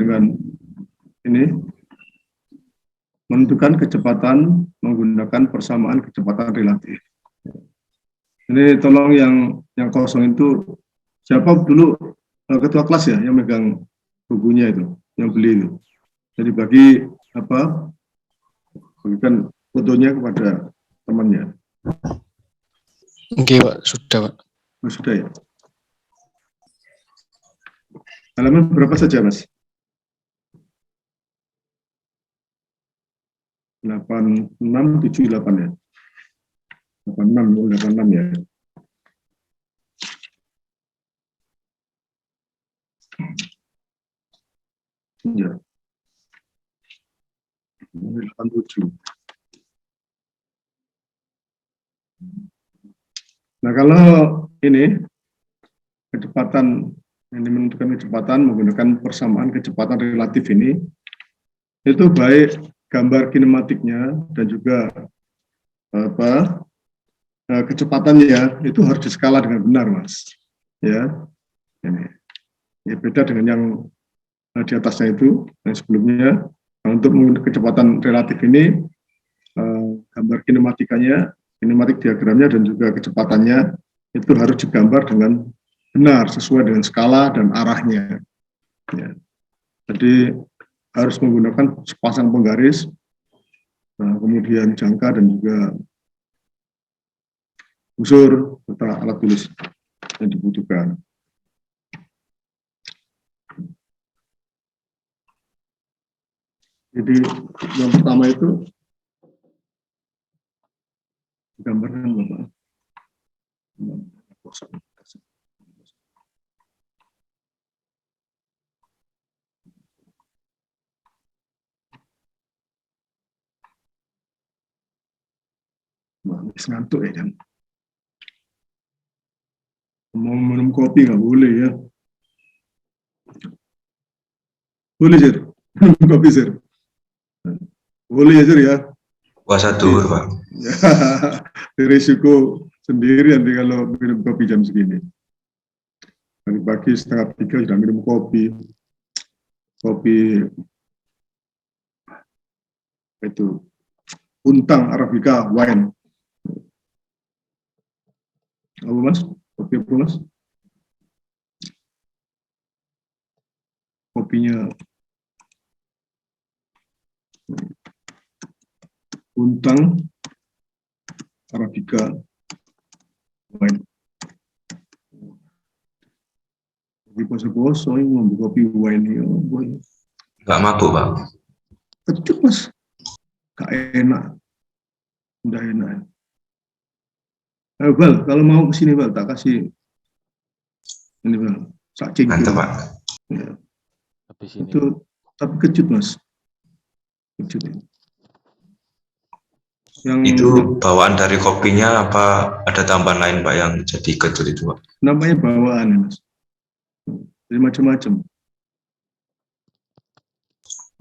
dengan ini menentukan kecepatan menggunakan persamaan kecepatan relatif. Ini tolong yang kosong itu siapa dulu ketua kelas ya yang megang bukunya itu, yang beli itu. Jadi bagikan fotonya kepada temannya. Oke, Pak, sudah, Pak. Oh, sudah ya. Halaman berapa saja, Mas? 8678 ya. 86 ya. Ya. 87. Nah, kalau ini kecepatan yang menentukan kecepatan menggunakan persamaan kecepatan relatif ini, itu baik gambar kinematiknya dan juga kecepatannya itu harus diskala dengan benar, Mas. Ya, ini. Ya, beda dengan yang di atasnya itu, yang sebelumnya. Nah, untuk menggunakan kecepatan relatif ini, gambar kinematik diagramnya dan juga kecepatannya itu harus digambar dengan benar sesuai dengan skala dan arahnya. Ya. Jadi harus menggunakan sepasang penggaris, kemudian jangka dan juga unsur serta alat tulis yang dibutuhkan. Jadi yang pertama itu gambarnya Bapak. Ngantuk ya, kan? Mau minum kopi nggak boleh ya? Boleh, Sir? Minum kopi, Sir? Boleh ya, Sir ya? Puasa duhur, Pak. Ya, risiko sendiri nanti kalau minum kopi jam segini. Dari pagi 2:30 sudah minum kopi itu Untang Arabica wine. Apa, Mas? Kopi apa, Mas? Kopinya Untang Arabica wine. Di poso-poso ini ngombe kopi wine ya, boy. Nggak mabuk, Pak. Kecut, Mas. Gak enak. Udah enak. Bal, kalau mau kesini, Bal, tak kasih ini, Bal. Sak cingkir. Mantap, Pak. Ya. Habis ini. Itu, tapi kecut, Mas. Kecut. Itu bawaan dari kopinya apa ada tambahan lain, Pak, yang jadi kecut itu, Pak? Namanya bawaan, Mas. Jadi macam-macam.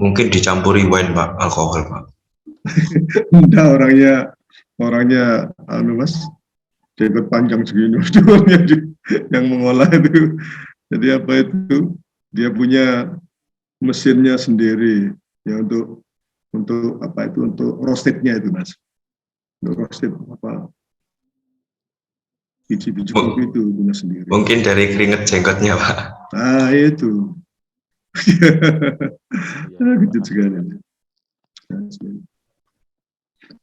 Mungkin dicampuri wine, Pak, alkohol, Pak. Enggak, orangnya Mas, jenggot panjang segini yang mengolah itu. Jadi apa itu? Dia punya mesinnya sendiri ya untuk apa itu, untuk roasted-nya itu, Mas. Untuk roasted apa biji-biji kopi itu punya sendiri. Mungkin dari keringet jenggotnya, Pak. Nah, itu. Kejut sekali.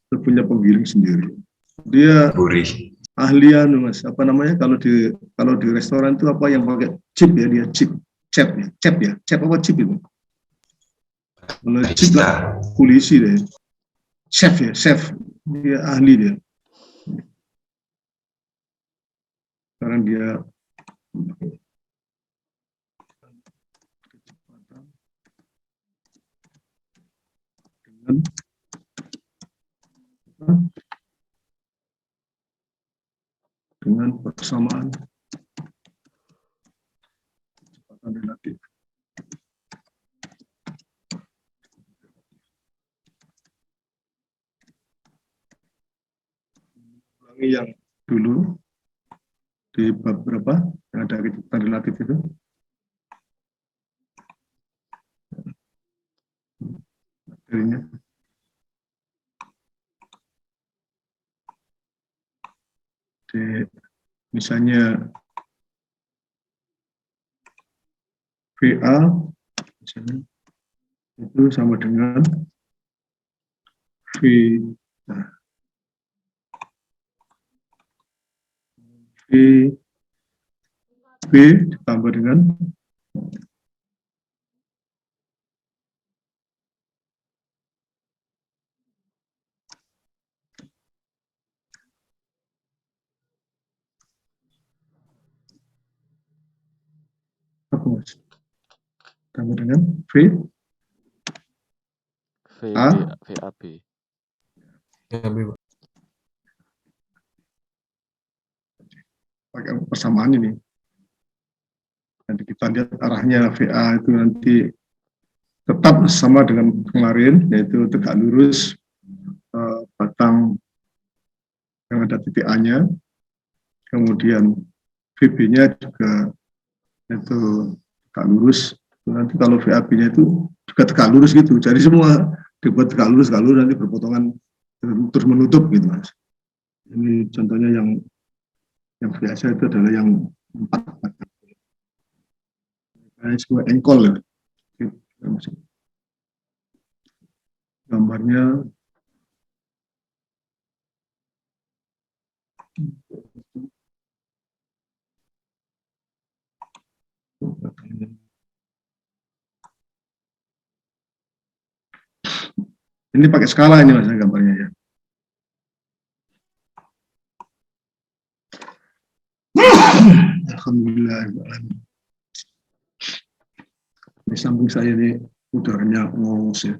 Dia punya penggiling sendiri. Dia Gurih. ahlian, Mas, apa namanya, kalau di restoran itu apa yang pakai chip ya, dia chip apa chip itu, kalau chip lah polisi deh, chef dia ahli dia. Sekarang dia dengan persamaan kecepatan relatif. Ulangi yang dulu di bab berapa yang ada kecepatan relatif itu. materinya. Misalnya VA misalnya, itu sama dengan V, nah, V ditambah dengan apa mas? Ditambah dengan V A VAB. pakai persamaan ini. Nanti kita lihat arahnya VA itu nanti tetap sama dengan kemarin, yaitu tegak lurus batang yang ada titik A-nya, kemudian VB-nya juga itu tegak lurus. Nanti kalau VAB-nya itu juga tegak lurus gitu. Jadi semua dibuat tegak lurus, nanti berpotongan terus menutup gitu mas. Ini contohnya yang biasa itu adalah yang 4. Sebuah engkol ya. Gambarnya ini pakai skala ini mas gambarnya ya. Alhamdulillah. Di samping saya ini udaranya ngos ya.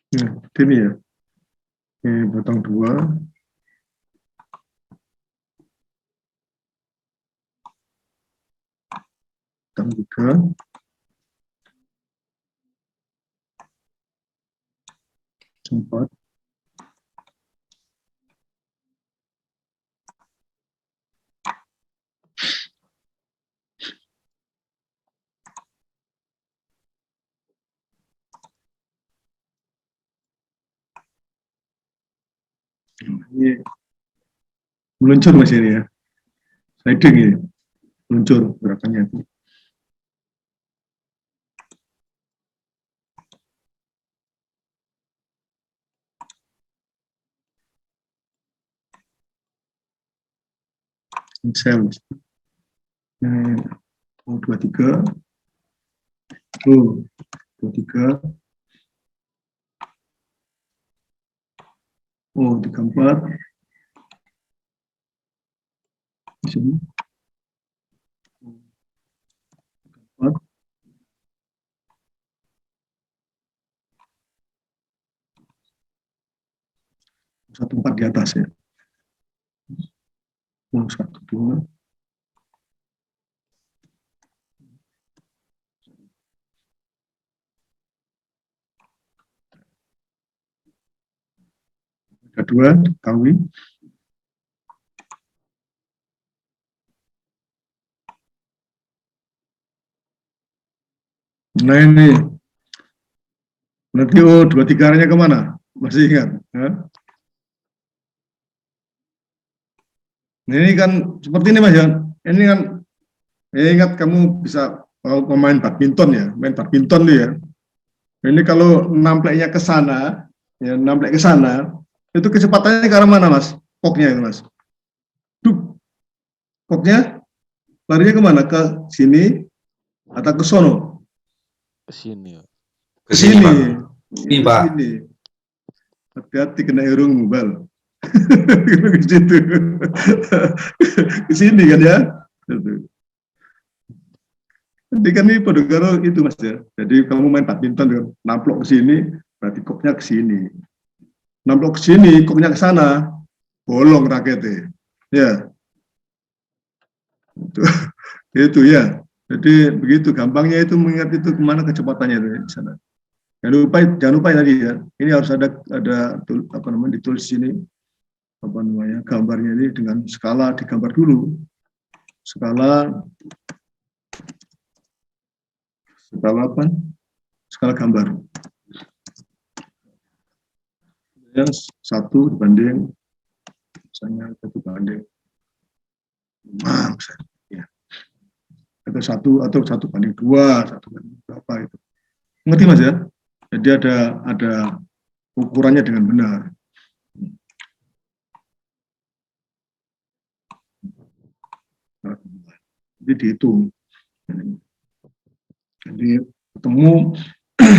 Nah, ini ya. Ini batang 2. Batang 3. Empat. Ini meluncur mas ini ya. Sliding ini. Meluncur gerakannya itu. Sel. Ini 23. 23. 34. Di sini. 4. 1-4 di atas ya. 1-2. Kedua, kawin. Nah ini, nanti 23-nya kemana? Masih ingat? Ya? Ini kan seperti ini mas ya. Ini kan, ingat kamu bisa pemain badminton ya, main badminton tuh ya. Ini kalau nampleknya ke sana, ya namplek ke sana, itu kecepatannya ke arah mana mas? Koknya itu mas. Duk, koknya larinya kemana? Ke sini atau ke sono? Ke sini. Ke sini, Pak. Ini Pak. Hati-hati kena irung mubal. Ke situ. Ke sini kan ya. Jadi kan ini pada karo itu mas ya. Jadi kamu main badminton namplok ke sini, berarti koknya ke sini. Namplok ke sini, koknya ke sana, bolong raketnya. Ya, itu ya. Jadi begitu gampangnya itu mengingat itu kemana kecepatannya itu di sana. Jangan lupa tadi ya. Ini harus ada apa namanya ditulis sini apa namanya gambarnya ini dengan skala digambar dulu. Skala apa? Skala gambar. Yang 1 dibanding misalnya 1 banding 5 misalnya. Ya. Atau 1 banding 2, 1 banding berapa itu. Ngerti mas ya? Jadi ada ukurannya dengan benar. Jadi dihitung. Jadi ketemu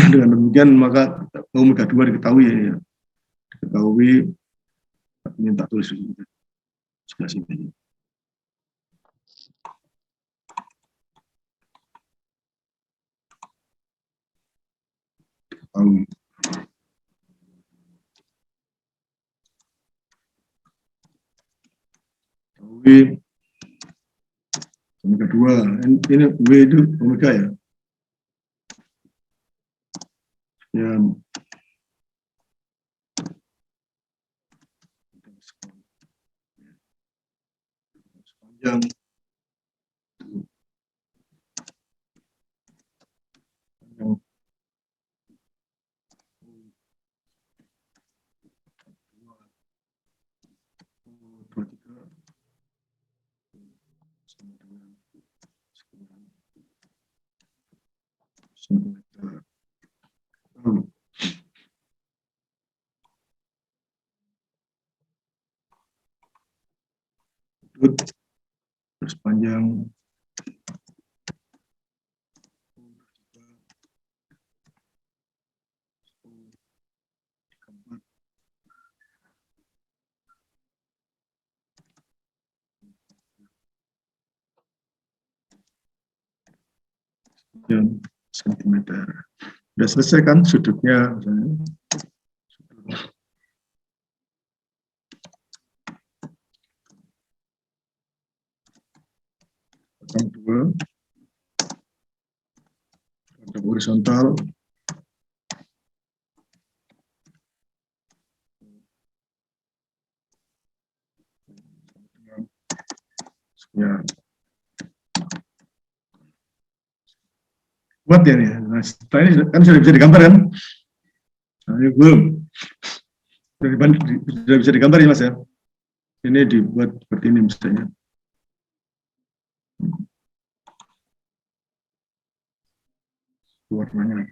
dengan demikian maka omega 2 diketahui ya. Diketahui minta tulis sebelah sini. W omega 2 ini W itu omega ya. Ya sepanjang sepanjang sentimeter. Sudah selesai kan sudutnya misalnya. Dua ada horizontal ya buat ya nih. Nah, setelah ini kan sudah bisa digambar kan? Nah, ini belum sudah bisa digambar ya mas ya. Ini dibuat seperti ini misalnya. Warnanya nah.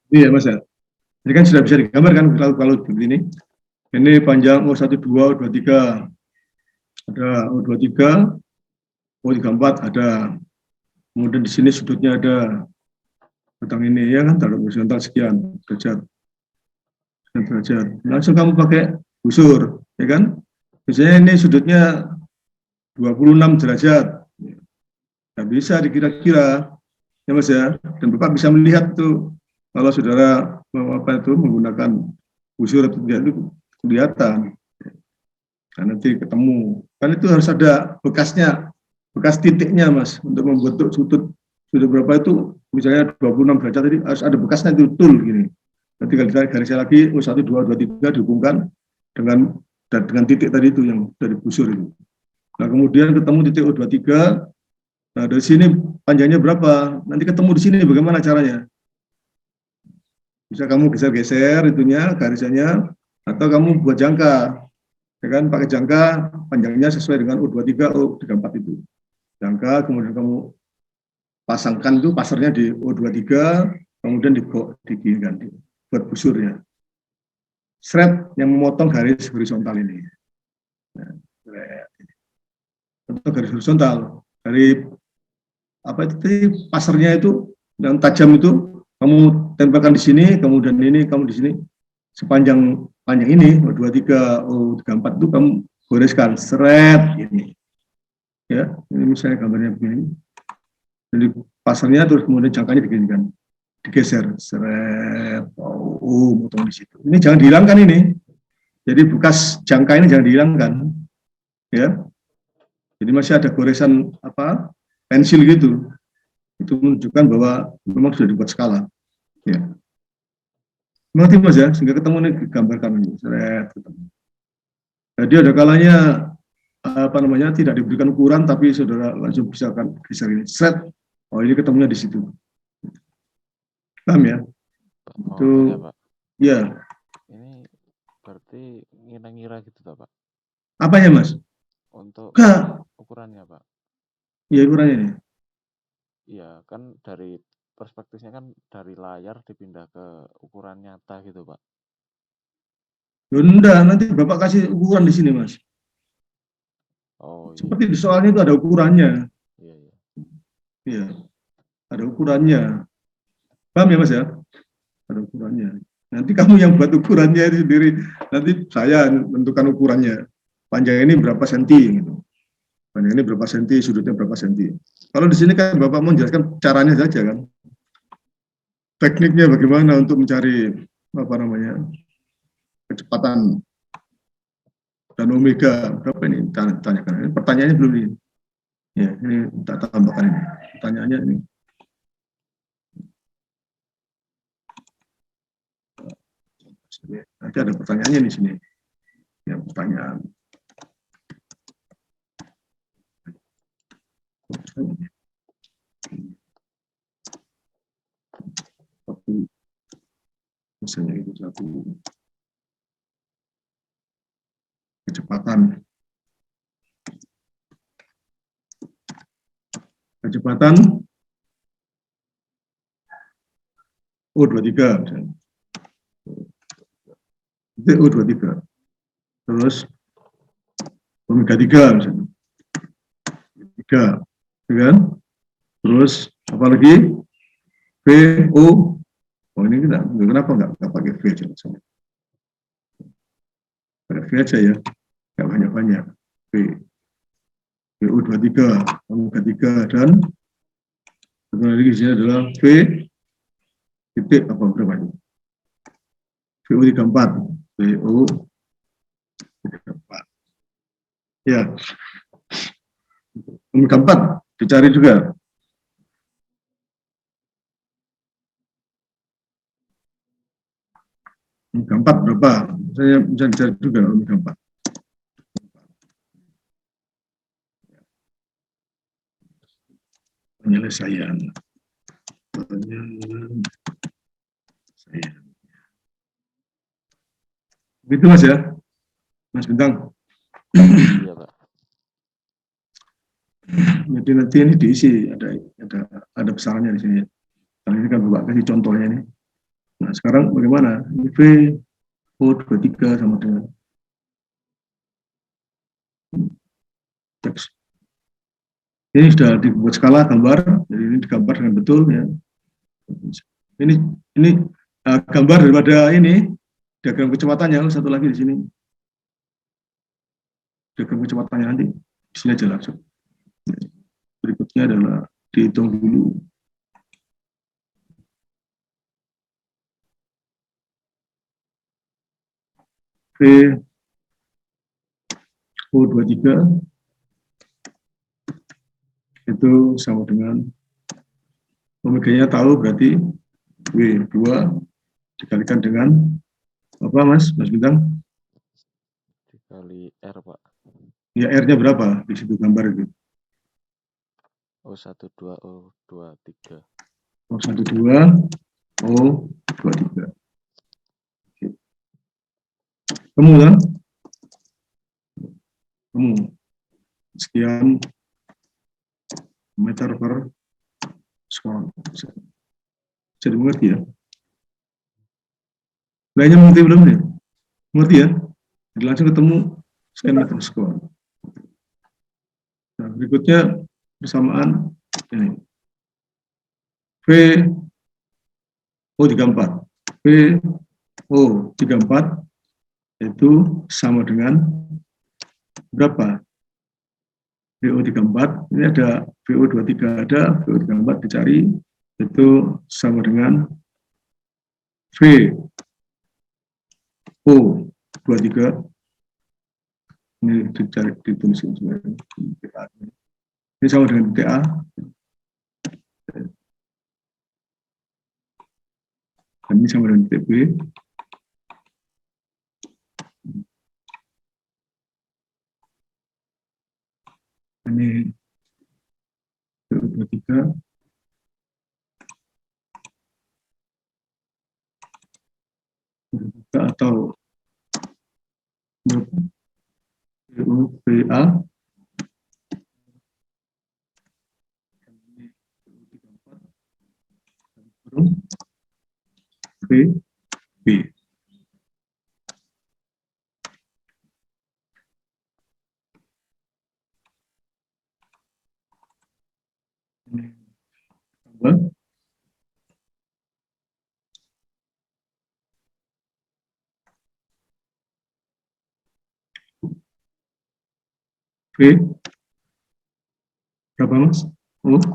Iya mas ya. Ini kan sudah bisa digambar kan kalau begini. Ini panjang O12, O23. Ada O23, O34 ada. Kemudian di sini sudutnya ada batang ini ya kan, taruh horizontal sekian derajat. Langsung kamu pakai busur, ya kan? Misalnya ini sudutnya 26 derajat. Nggak bisa dikira-kira, ya mas ya. Dan Bapak bisa melihat tuh kalau saudara menggunakan busur atau tidak itu kelihatan. Nah, nanti ketemu. Kan itu harus ada bekasnya, bekas titiknya mas, untuk membentuk sudut berapa itu, misalnya 26 derajat tadi harus ada bekasnya itu tool gini. Nanti kalau ditarik garisnya lagi, O1, 2, 2, 3 dihubungkan dengan titik tadi itu yang dari busur itu. Nah, kemudian ketemu titik O23. Nah, dari sini panjangnya berapa? Nanti ketemu di sini bagaimana caranya? Bisa kamu geser-geser itunya, garisnya, atau kamu buat jangka. Ya kan, pakai jangka panjangnya sesuai dengan O23, O34 itu. Jangka, kemudian kamu pasangkan itu pasarnya di O23, kemudian diginikan, buat busurnya. Thread yang memotong garis horizontal ini. Nah, untuk garis horizontal dari apa itu pasarnya itu yang tajam itu kamu tempelkan di sini, kemudian ini kamu di sini sepanjang panjang ini O23, O34 itu kamu goreskan thread ini. Ya, ini misalnya gambarnya begini. Jadi pasarnya terus kemudian jangkanya diginikan, digeser, seret, potong di situ. Ini jangan dihilangkan ini. Jadi bekas jangka ini jangan dihilangkan, ya. Jadi masih ada goresan apa pensil gitu. Itu menunjukkan bahwa memang sudah dibuat skala. Ya. Mengerti Mas ya, sehingga ketemu nih digambarkan ini, seret, ketemu. Jadi ada kalanya apa namanya tidak diberikan ukuran, tapi saudara langsung bisa kan geser ini, seret. Oh ini ketemunya di situ. Paham ya? Oh, Itu iya, Pak. ya. Ini berarti ngira-ngira gitu toh, Pak. Apanya Mas? Untuk Enggak. ukurannya, Pak. Ya ukurannya ini. Iya, kan dari perspektifnya kan dari layar dipindah ke ukuran nyata gitu, Pak. Ya enggak, nanti Bapak kasih ukuran di sini Mas. Oh iya, Seperti di soalnya itu ada ukurannya. iya, iya. Iya, ada ukurannya. Paham ya Mas ya? Ada ukurannya. Nanti kamu yang buat ukurannya itu sendiri. Nanti saya menentukan ukurannya. Panjang ini berapa senti gitu. Panjang ini berapa senti, sudutnya berapa senti. Kalau di sini kan Bapak mau menjelaskan caranya saja kan. Tekniknya bagaimana untuk mencari apa namanya kecepatan dan omega berapa ini tanyakan. Ini pertanyaannya belum ini. Ya, ini tak tambahkan ini. Pertanyaannya ini. Nanti ada pertanyaannya di sini. Ya, pertanyaan. Satu, misalnya itu satu kecepatan O23 misalnya. Itu O23 terus omega 3 misalnya 3 kan terus apalagi VO ini kenapa nggak pakai V aja misalnya pakai V aja ya nggak banyak-banyak VO23 omega 3 dan satu lagi di sini adalah V titik apa berapa ini VO34 VO34 ya omega 4 dicari juga omega 4 berapa saya bisa dicari juga omega 4 penyelesaian begitu Mas ya Mas Bintang. Iya, Pak. Jadi nanti ini diisi ada besarannya di sini. Kali ini kan Bapak kasih contohnya ini. Nah sekarang bagaimana? Ini V O23 sama dengan teks. Ini sudah dibuat skala gambar, jadi ini digambar dengan betul ya. Ini gambar daripada ini diagram kecepatannya satu lagi di sini. Diagram kecepatannya nanti di sini aja langsung. Berikutnya adalah dihitung dulu. V O23 itu sama dengan omega-nya tahu berarti W2 dikalikan dengan apa Mas Bintang? Dikali R, Pak. Ya R-nya berapa di situ gambar itu? O12, O23. O12, O23. Temu kan? Temu. Sekian meter per sekon. Bisa dimengerti ya? Lainnya mengerti belum nih? Mengerti ya? Jadi langsung ketemu sekian meter sekon. Nah, berikutnya persamaan ini. VO34. VO34 itu sama dengan berapa? VO34, ini ada VO23 ada, VO34 dicari, itu sama dengan VO23, ini dicari, ditulis sebenarnya. Ini sama dengan TA, dan ini sama dengan TB. Ini VO23, atau VOVA, VB. Tambah V berapa Mas? Oh, 12.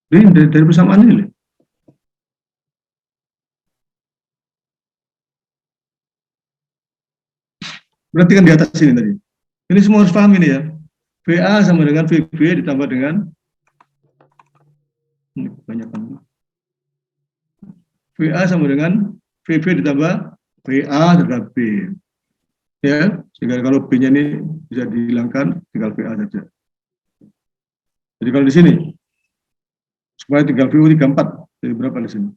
ini dari persamaan ini. Berarti kan di atas ini tadi. Ini semua harus paham ini ya. VA sama dengan VB ditambah dengan ini banyak kan. VA sama dengan VB ditambah VA terhadap B. Ya, sehingga kalau B-nya ini bisa dihilangkan, tinggal VA saja. Jadi kalau di sini, supaya tinggal VO34, jadi berapa di sini?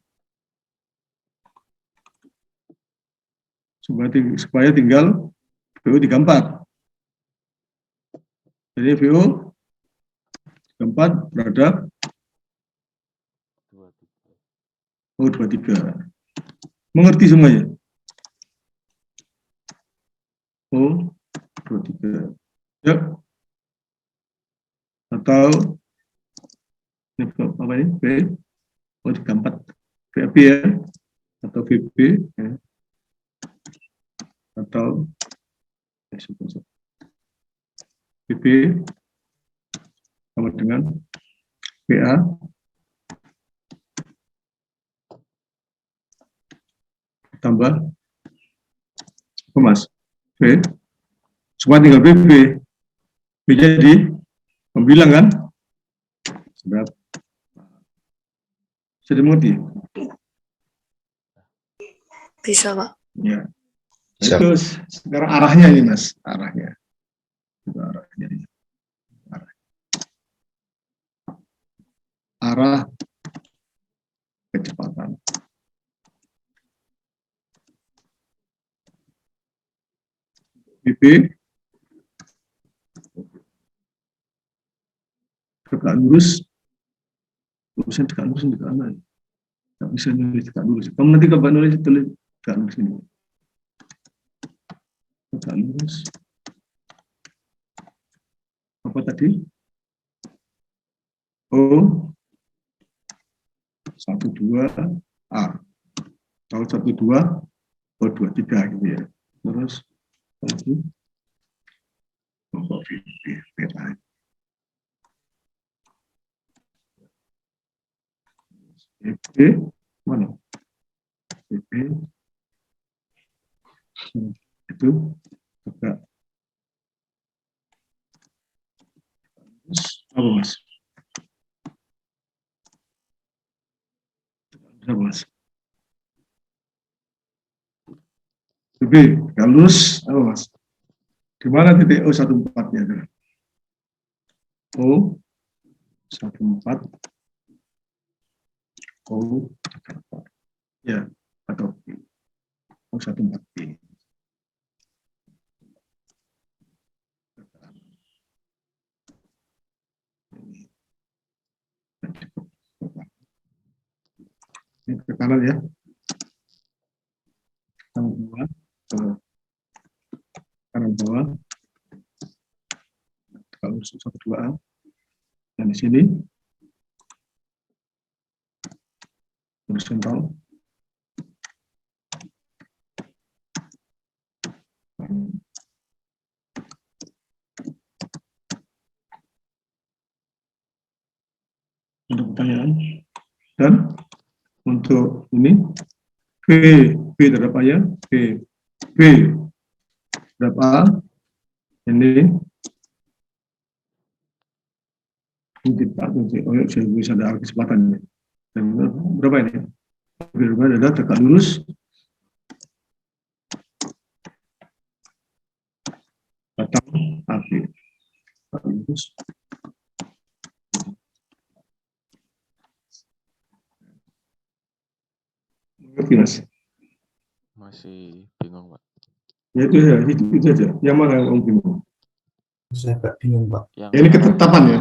Supaya tinggal VO34. Jadi VO34 terhadap 23. O23. Mengerti semuanya? O23. Ya. Atau ini apa ini? V O34. VAB ya. Atau VB ya. Atau VB sama dengan VA tambah apa Mas? V. Semua tinggal VB. B jadi membilang kan? Sudah. Bisa dimengerti? Bisa, Pak. Ya. Siap. Itu sekarang arahnya ini Mas, arahnya. Itu arahnya. Arah kecepatan. BP tegak lurus, tulisan tegak lurus di kanan. Tidak bisa nulis tegak lurus. Kamu nanti kalau nulis tulis tegak lurus ini. Tegak lurus. Apa tadi? O 12 A atau 12 O23 gitu ya. Terus lagi pokok VP mana? VP itu tegak apa Mas? Berapa, Mas? B, tegak lurus apa, Mas? Di mana titik O14-nya itu? O14, O, ya, atau O14B. Ini ke kanan ya, kanan bawah, kanan bawah, kalau 1-2A, dan di sini horizontal, untuk pertanyaan, dan untuk ini B terhadap A ya, B terhadap A, ini kita bisa ada kesempatan ya. Dan berapa ini? Berapa adalah tegak lurus, batang AB, tegak lurus. Ngerti, Mas? Masih bingung, Pak. Ya itu aja. Yang mana yang bingung? Saya agak bingung, Pak. Ya, ini ketetapan ya.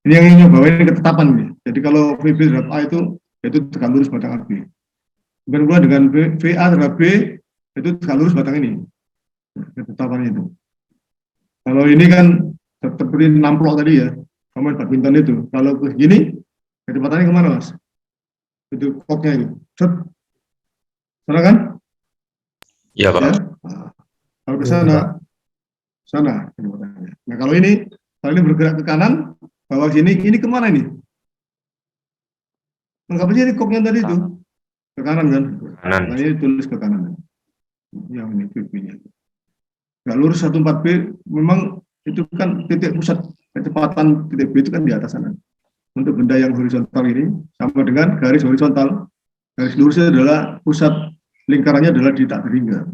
Ini yang ingin bawa ini ketetapan nih. Jadi kalau VB terhadap A itu tegak lurus batang AB. Bukan pula dengan VA terhadap B itu tegak lurus batang ini. Ketetapannya itu. Kalau ini kan seperti namplok tadi ya, pemain badminton itu. Kalau begini, kecepatannya kemana, Mas? Itu koknya itu. Sana kan? Iya, Pak. Ya. Nah, kalau ke sana kecepatannya. Nah kalau ini bergerak ke kanan, bawah sini, ini kemana ini? Enggak aja ini koknya tadi itu ke kanan kan? Kanan. Nah ini tulis ke kanan. Yang ini VB-nya. Nggak lurus 14B, memang itu kan titik pusat kecepatan titik B itu kan di atas sana. Untuk benda yang horizontal ini sama dengan garis horizontal. Garis lurusnya adalah pusat lingkarannya adalah di tak terhingga.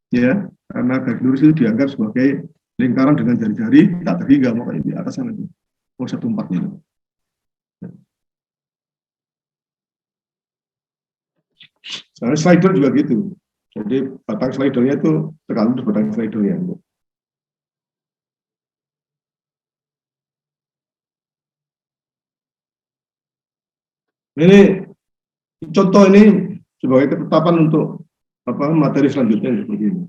Ya, karena garis lurus itu dianggap sebagai lingkaran dengan jari-jari tak terhingga, makanya di atas sana itu. O14-nya itu. Soalnya slider juga gitu. Jadi batang slidernya itu tegak lurus batang slidernya. Ini contoh ini sebagai ketetapan untuk materi selanjutnya seperti ini.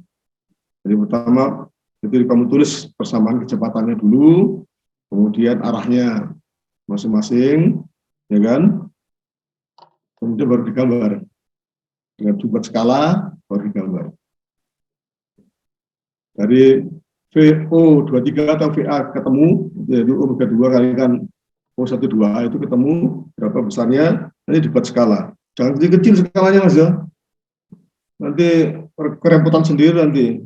Jadi pertama itu kamu tulis persamaan kecepatannya dulu, kemudian arahnya masing-masing, ya kan? Kemudian baru digambar dengan buat skala, baru digambar. Dari VO23 atau VA ketemu, yaitu omega 2 kalikan O12A itu ketemu berapa besarnya, nanti dibuat skala. Jangan kecil-kecil skalanya, Mas ya. Nanti kerepotan sendiri nanti.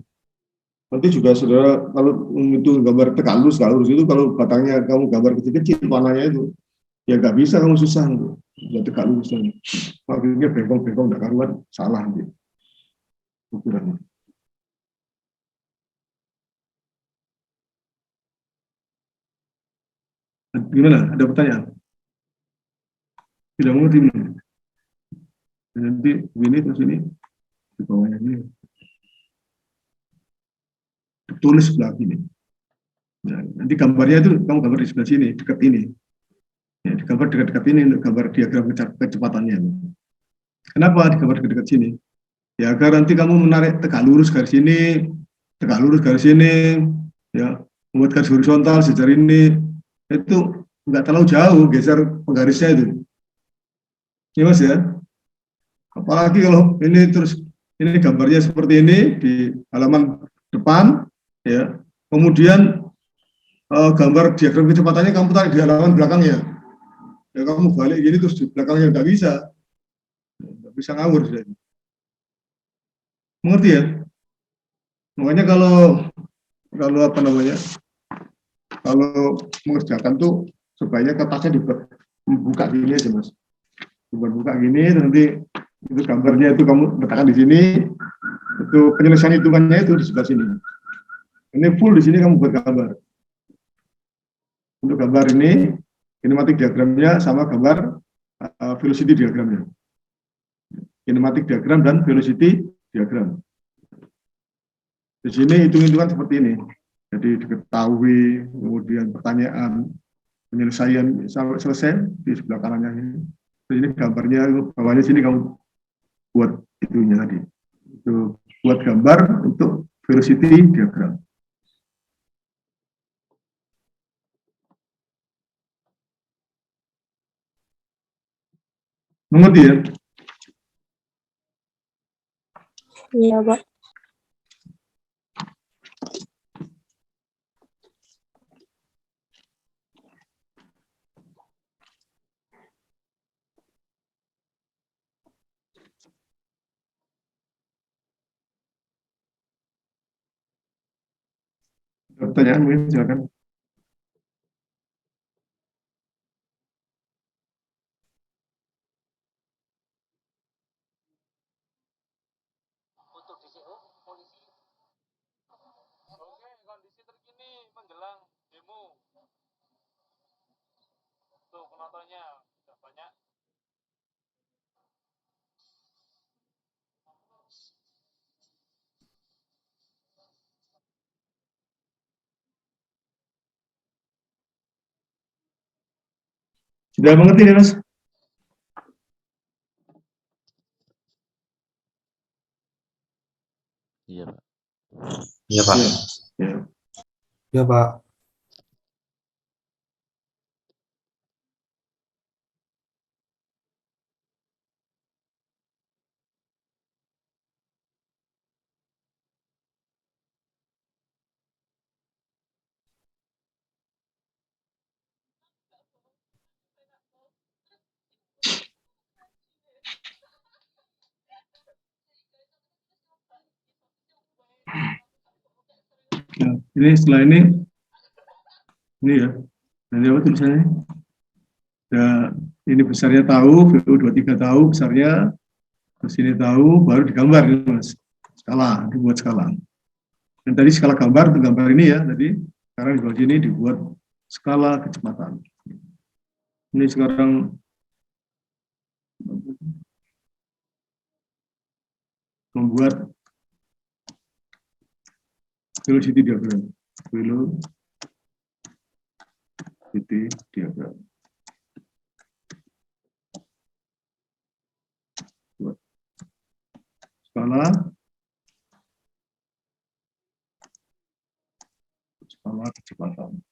Nanti juga saudara kalau itu gambar tegak lurus itu kalau batangnya kamu gambar kecil-kecil warnanya itu, ya nggak bisa, kamu susah untuk tegak lurus nanti. Akhirnya bengkong-bengkong nggak karuan, salah nanti ukurannya. Gimana? Ada pertanyaan? Tidak mengerti ini. Nanti begini terus ini di bawahnya ini ditulis sebelah sini. Nah, nanti gambarnya itu kamu gambar di sebelah sini, dekat ini. Ya, digambar dekat-dekat ini untuk gambar diagram kecepatannya. Kenapa digambar dekat-dekat sini? Ya agar nanti kamu menarik tegak lurus garis ini, tegak lurus garis ini, ya membuat garis horizontal sejarah ini itu nggak terlalu jauh geser penggarisnya itu. Ya Mas ya. Apalagi kalau ini terus ini gambarnya seperti ini di halaman depan, ya. Kemudian gambar diagram kecepatannya kamu tarik di halaman belakangnya. Ya kamu balik gini terus di belakangnya nggak bisa ngawur sudah. Mengerti ya? Makanya kalau apa namanya? Kalau mengerjakan tuh sebaiknya kertasnya dibuka gini aja, Mas. buka gini, nanti itu gambarnya itu kamu letakkan di sini, itu penyelesaian hitungannya itu di sebelah sini. Ini full di sini kamu buat gambar. Untuk gambar ini, kinematik diagramnya sama gambar velocity diagramnya. Kinematik diagram dan velocity diagram. Di sini hitung-hitungan seperti ini. Jadi diketahui, kemudian pertanyaan, penyelesaian sampai selesai di sebelah kanannya ini. Di sini gambarnya, bawahnya sini kamu buat itunya tadi. Itu buat gambar untuk velocity diagram. Mengerti ya? Iya, Pak. Pertanyaan mungkin silakan. Untuk DCO, polisi. Oke, kondisi terkini menjelang demo. Tuh penontonnya udah banyak. Sudah mengerti ya, Mas? Iya, Pak. Iya Pak. Ya. Ya, Pak. Nah, ini setelah ini ya, nanti apa tulisannya? Ya, ini besarnya tahu, VU23 tahu besarnya, terus ini tahu, baru digambar, Mas. Skala, dibuat skala. Dan tadi skala gambar, untuk gambar ini ya, tadi sekarang di bawah sini dibuat skala kecepatan. Ini sekarang membuat velocity diagram. Velocity diagram. Buat skala kecepatan.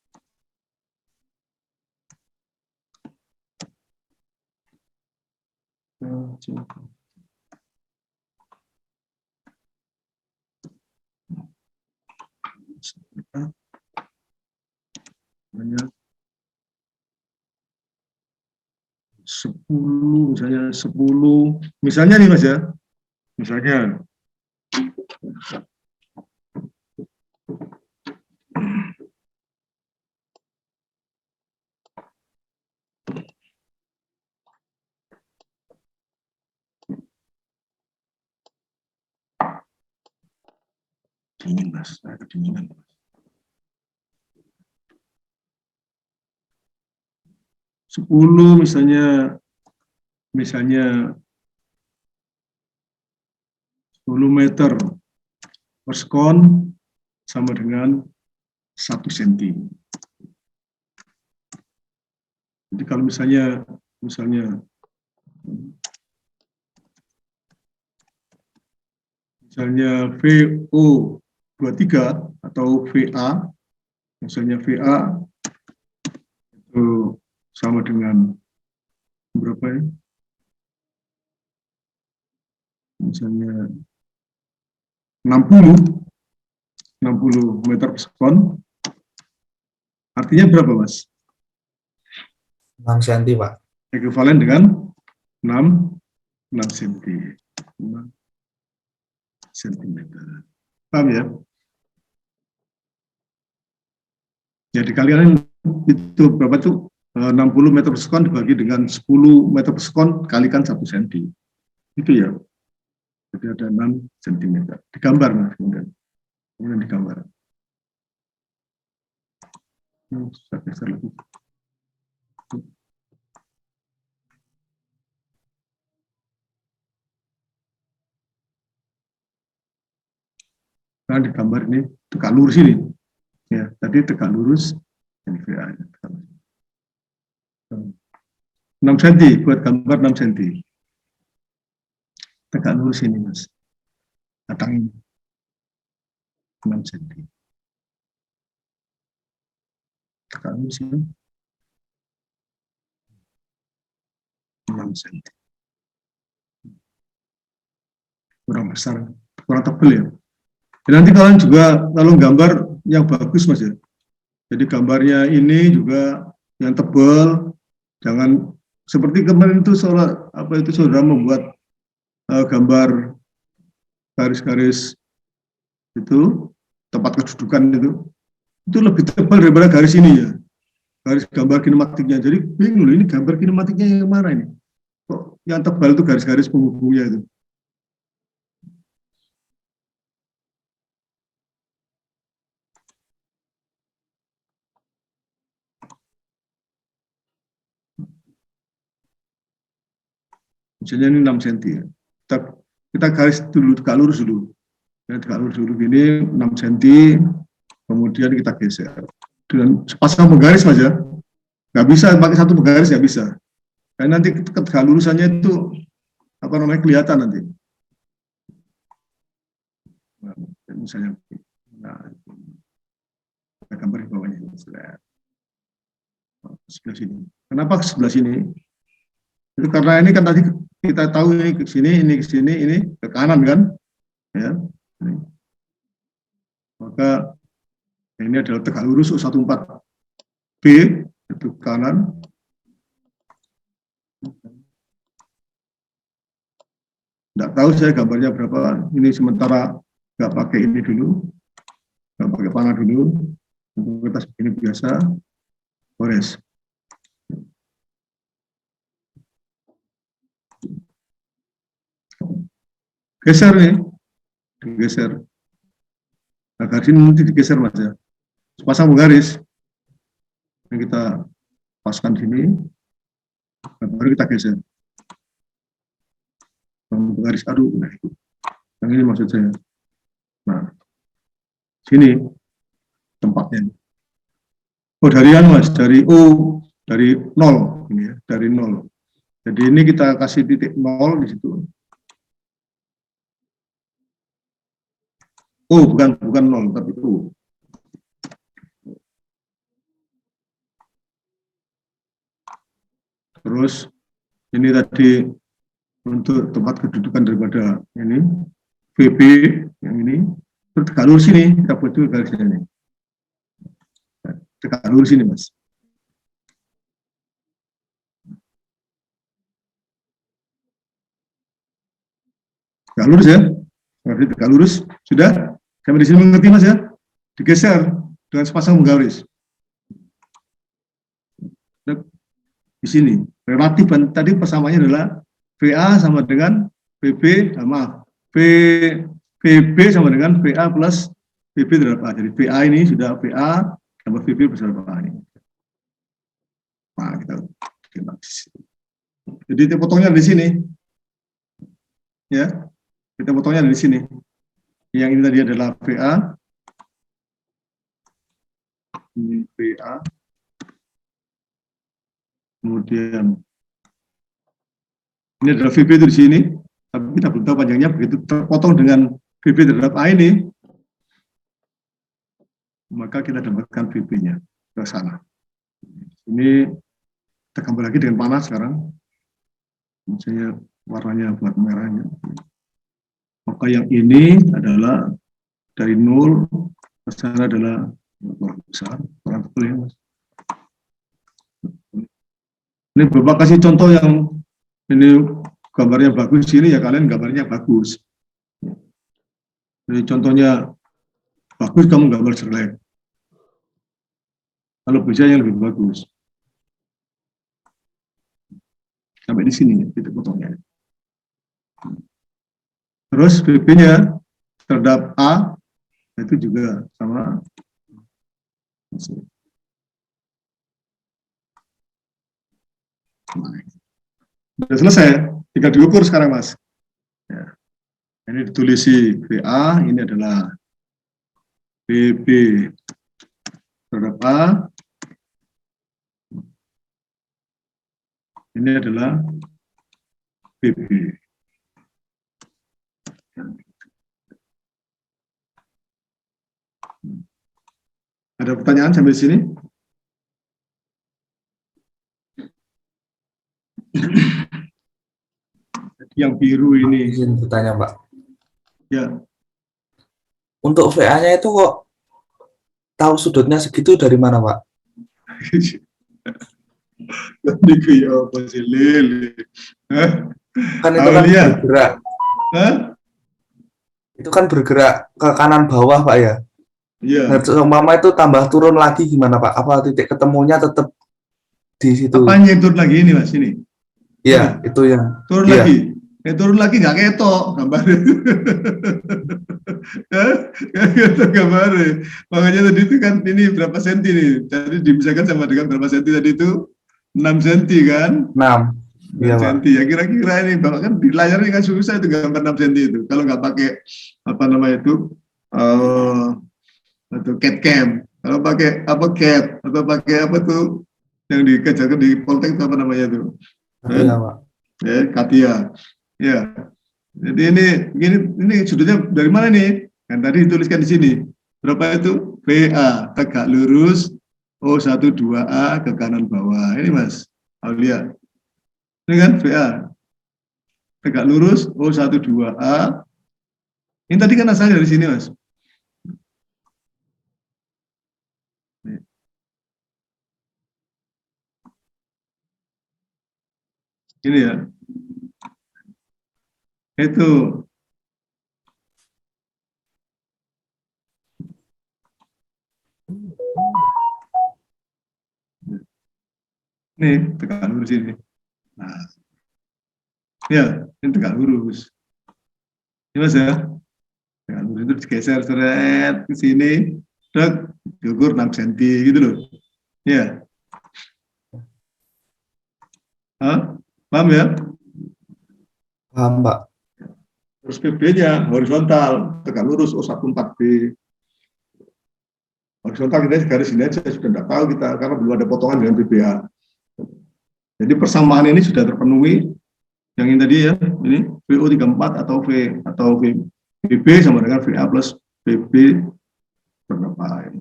Banyak 10, misalnya nih Mas ya, misalnya dingin Mas, saya kedinginan. 10 misalnya 10 meter per sekon sama dengan 1 cm. Jadi kalau misalnya VO23 atau VA, misalnya VA itu sama dengan berapa ya? Misalnya 60 meter per sekon. Artinya berapa, Mas? 6 cm, Pak. Ekuivalen dengan 6 cm. 6 cm. Paham ya? Jadi kalian itu berapa tuh 60 meter per sekon dibagi dengan 10 meter per sekon kalikan 1 cm. Itu ya. Jadi ada 6 cm. Digambar, Mas. Kemudian digambar. Saya geser lagi. Nah, digambar ini tegak lurus ini. Ya, tadi tegak lurus. Ini VA. 6 cm, buat gambar 6 cm. Tegak lurus ini, Mas. Batang ini. 6 cm. Tegak lurus ini. 6 cm. Kurang besar, kurang tebal ya. Dan nanti kalian juga kalau gambar yang bagus, Mas ya. Jadi gambarnya ini juga yang tebal, jangan seperti kemarin itu saudara membuat gambar garis-garis itu tempat kedudukan itu lebih tebal daripada garis ini ya, garis gambar kinematiknya. Jadi bingung loh, ini gambar kinematiknya yang mana ini, kok yang tebal itu garis-garis penghubungnya itu. Misalnya ini 6 cm ya. Kita garis dulu, tegak lurus dulu. Ya, tegak lurus dulu gini, 6 cm, kemudian kita geser. Dan sepasang penggaris, Mas ya. Nggak bisa pakai satu penggaris, nggak bisa. Karena nanti tegak lurusannya itu kelihatan nanti. Nah, misalnya, kita gambar di bawahnya. Sebelah sini. Kenapa sebelah sini? Itu karena ini kan tadi kita tahu ini ke sini, ini ke kanan kan, ya. Maka ini adalah tegak lurus U14B itu kanan. Tidak tahu saya gambarnya berapa. Ini sementara nggak pakai ini dulu, nggak pakai panah dulu. Untuk kita begini biasa, gores. Geser nih, digeser. Nah, garis ini nanti digeser, Mas ya. Sepasang garis yang kita paskan sini, baru kita geser. Garis aduh, nah itu. Yang ini maksud saya. Nah, sini tempatnya. Oh, dari Mas, dari dari 0 ini ya, dari 0. Jadi ini kita kasih titik 0 di situ. Bukan 0, tapi U. Terus ini tadi untuk tempat kedudukan daripada ini VB yang ini. Terus tegak lurus ini, kita buat dulu garisnya ini. Tegak lurus ini, Mas. Tegak lurus ya. Tegak lurus sudah. Sampai di sini mengerti, Mas ya? Digeser dengan sepasang penggaris. Di sini relatif tadi persamaannya adalah VA sama dengan VB, VB sama dengan VA plus VB terhadap A. Jadi VA ini sudah VA tambah VB terhadap A ini. Nah, kita jadi potongnya di sini. Ya. Kita potongnya di sini. Yang ini tadi adalah VA. Ini VA. Kemudian ini adalah VB itu di sini, tapi kita belum tahu panjangnya. Begitu terpotong dengan VB terhadap A ini, maka kita dapatkan VB-nya ke sana. Ini kita gambar lagi dengan panah sekarang. Misalnya warnanya buat merahnya. Maka yang ini adalah dari 0 ke sana adalah kurang besar, kurang tebal ya, Mas. Ini Bapak kasih contoh yang ini gambarnya bagus, ini ya kalian gambarnya bagus. Jadi contohnya bagus, kamu gambar jelek. Kalau bisa yang lebih bagus. sampai di sini titik potongnya. Terus VB-nya terhadap A itu juga sama. Sudah selesai, tinggal diukur sekarang Mas. Ya. Ini ditulisi VA, ini adalah VB terhadap A, ini adalah VB. Ada pertanyaan sampai sini? Yang biru ini, Izin bertanya, Pak. ya, Untuk VA-nya itu kok tahu sudutnya segitu dari mana, Pak? niku ya apa sih lele? Kan itu kan Aulia. bergerak. Hah? Itu kan bergerak ke kanan bawah, Pak ya. Iya. Nah, seumpama itu tambah turun lagi gimana, Pak? Apa titik ketemunya tetap di situ? Apanya yang turun lagi ini Mas ini? Iya, itu yang Turun iya. lagi. Turun lagi nggak ketok gambarnya. Nggak ketok gambarnya. Makanya tadi itu kan ini berapa senti nih? Jadi dimisalkan sama dengan berapa senti tadi itu? 6 senti kan? 6. 6 Iya, Pak. senti. Ya kira-kira ini Bapak kan di layar ini kan susah itu gambar 6 senti itu. Kalau nggak pakai apa namanya itu atau CAD cam. Kalau pakai apa CAD atau pakai apa tuh yang dikejarkan di Poltek itu apa namanya itu? Iya, Pak. Ya, Katia. Ya. Jadi ini sudutnya dari mana nih? Kan tadi dituliskan di sini. Berapa itu? VA tegak lurus O12A ke kanan bawah. Ini Mas Aulia. Ini kan VA tegak lurus O12A. Ini tadi kan asalnya dari sini Mas. Ini ya. Itu nih tegak lurus ini. Nah, ya ini tegak lurus. Ini Mas ya, tegak lurus itu digeser seret ke sini, dek diukur 6 cm gitu loh. Ya, paham ya? Paham, Pak. Terus PB-nya horizontal, tegak lurus O14B. Horizontal kita garis ini aja sudah tidak tahu kita karena belum ada potongan dengan PBA. Jadi persamaan ini sudah terpenuhi. Yang ini tadi ya, ini VO34 atau VB sama dengan VA plus VB berapa ini.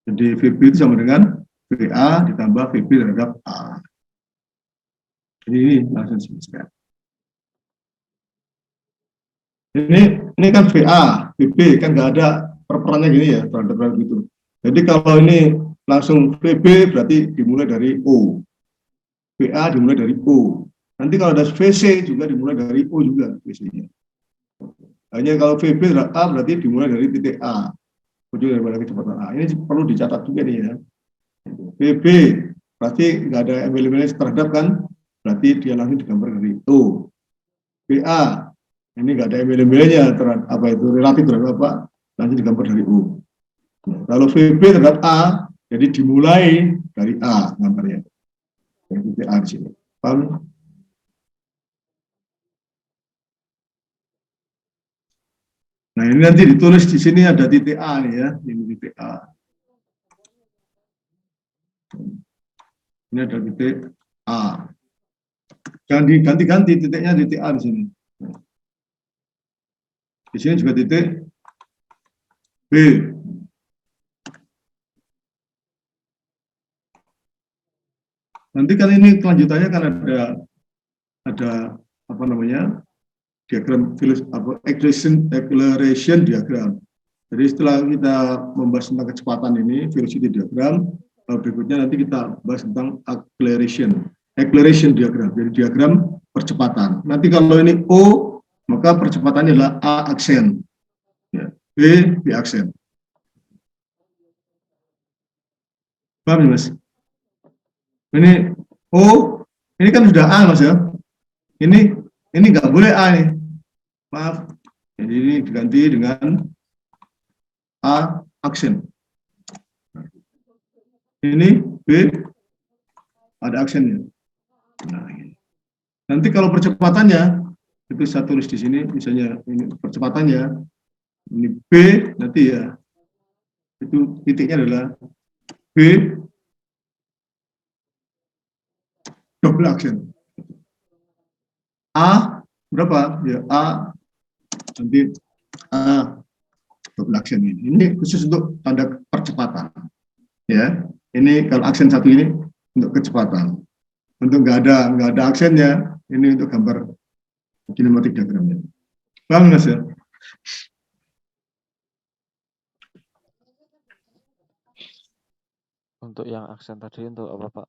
Jadi VB itu sama dengan VA ditambah VB terhadap A. Jadi ini langsung selesai. Ini kan VA, VB kan nggak ada perperannya gini ya terhadap gitu. Jadi kalau ini langsung VB berarti dimulai dari O. VA dimulai dari O. Nanti kalau ada VC juga dimulai dari O juga VC-nya. Hanya kalau VB A berarti dimulai dari titik A. Ujung daripada kecepatan A. Ini perlu dicatat juga nih ya. VB berarti nggak ada embel-embelnya terhadap kan, berarti dia langsung digambar dari O. VA ini nggak ada embel-embelnya terhadap apa itu relatif terhadap apa, langsung digambar dari O. Nah, kalau VB terhadap A, jadi dimulai dari A gambarnya. Dari titik A di sini. Paham? Nah ini nanti ditulis di sini ada titik A nih ya, ini titik A. Ini ada titik A. Jangan diganti-ganti titiknya titik A di sini. Di sini juga titik B. Nanti kan ini kelanjutannya kan ada apa namanya diagram acceleration diagram. Jadi setelah kita membahas tentang kecepatan ini velocity diagram, berikutnya nanti kita bahas tentang acceleration diagram. Jadi diagram percepatan. Nanti kalau ini O maka percepatannya adalah A aksen, ya, B aksen. Paham ya Mas? Ini O Ini kan sudah A, Mas ya. Ini nggak boleh A nih. Maaf. Jadi ini diganti dengan A aksen. Ini B ada aksennya. Nah, ini. Nanti kalau percepatannya itu saya tulis di sini, misalnya ini percepatannya, ini B nanti ya itu titiknya adalah B double aksen. A berapa? Ya A nanti A double aksen ini. Ini khusus untuk tanda percepatan. Ya, ini kalau aksen satu ini untuk kecepatan. Untuk nggak ada aksennya, ini untuk gambar kinematik diagramnya. Paham Mas ya? Untuk yang aksen tadi untuk apa, Pak?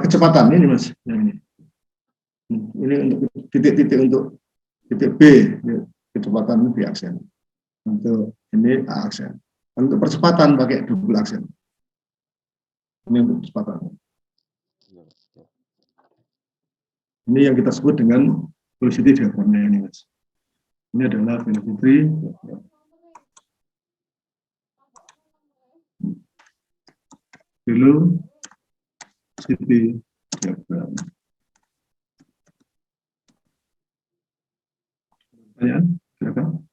Kecepatan ini Mas. Yang ini. Ini untuk titik-titik untuk titik B, kecepatan B aksen. Untuk ini A aksen. Untuk percepatan pakai double aksen. Ini untuk percepatan. Iya, iya. Ini yang kita sebut dengan velocity diagramnya ini Mas. Ini adalah velocity diagram. Pertanyaan? Silakan.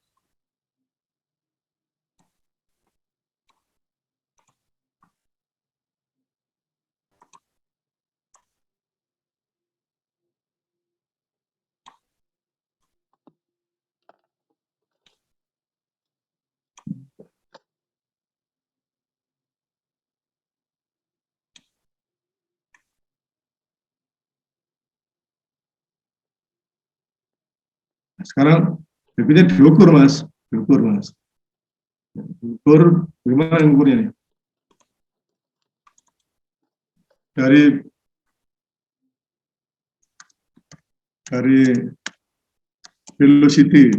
Nah, sekarang berikutnya diukur Mas. Diukur Mas. Diukur, bagaimana ukurnya nih? Dari velocity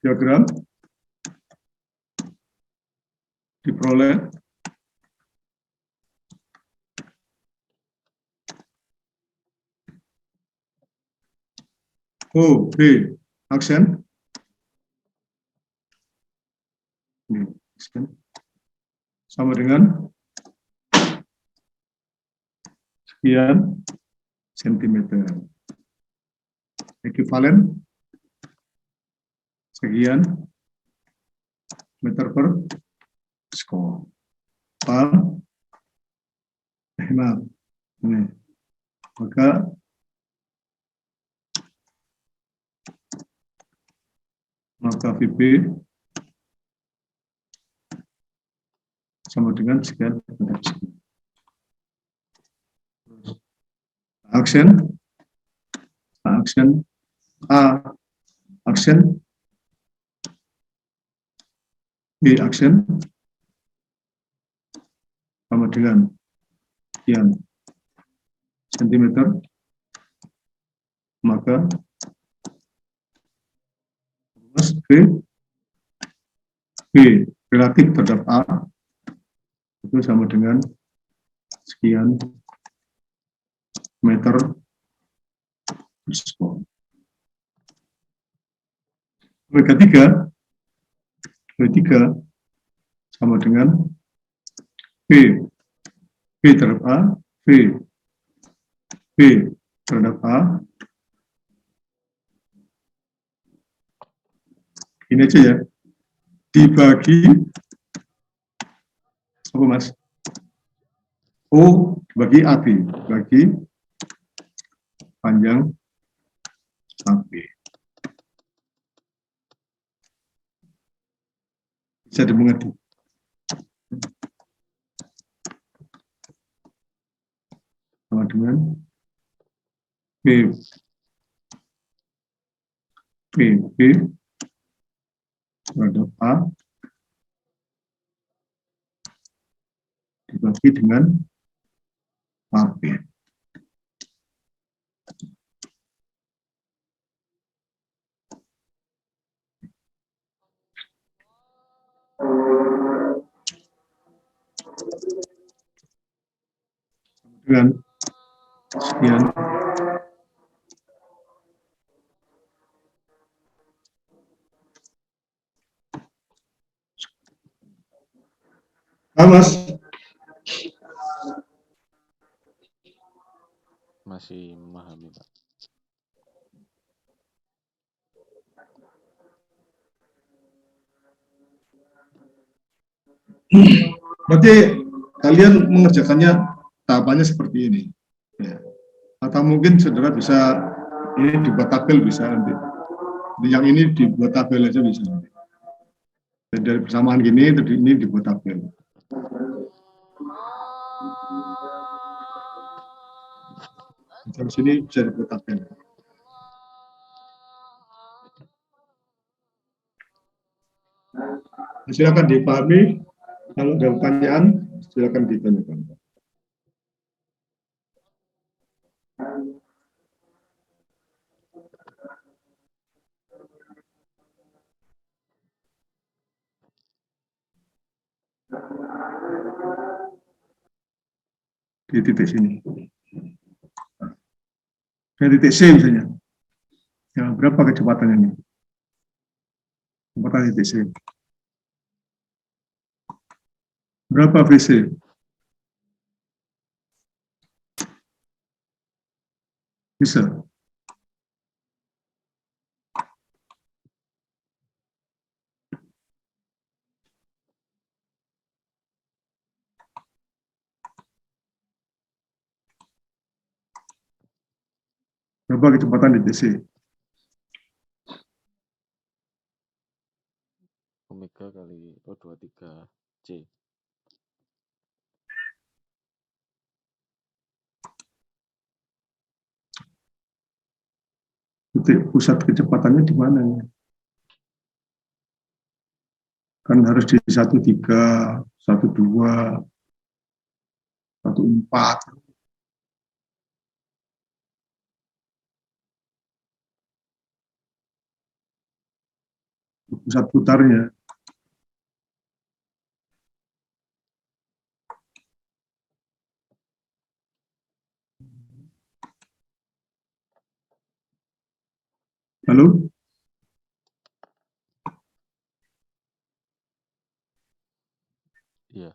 diagram diperoleh O, B, aksen. Ini, aksen. Sama dengan sekian sentimeter. Ekuivalen sekian meter per skor. Paham? Maaf. Ini. Maka VB sama dengan sekian meter persegi. Aksen A aksen B aksen sama dengan sekian sentimeter, maka B relatif terhadap A itu sama dengan sekian meter per skor. Omega 3 sama dengan B terhadap A, B terhadap A. Ini aja ya, dibagi apa Mas? O dibagi AB, bagi panjang AB. Bisa dimengerti. Sama dengan B terhadap A dibagi dengan AB. dengan sekian. Mas, Masih memahami, Pak. berarti kalian mengerjakannya tahapannya seperti ini. Ya. Atau mungkin saudara bisa ini dibuat tabel bisa nanti. Yang ini dibuat tabel aja bisa nanti. Dari persamaan gini, tadi ini dibuat tabel. Dari sini bisa dibuat tabel. Silakan dipahami. Kalau ada pertanyaan, silakan ditanyakan. Di titik sini. Di titik C misalnya. Ya, berapa kecepatannya ini? Kecepatan titik C. Berapa VC? Bisa. Berapa kecepatan di DC? Omega kali O23 C. Titik pusat kecepatannya di mana? Kan harus di 13, 12, 14. Pusat putarnya. Halo? Iya.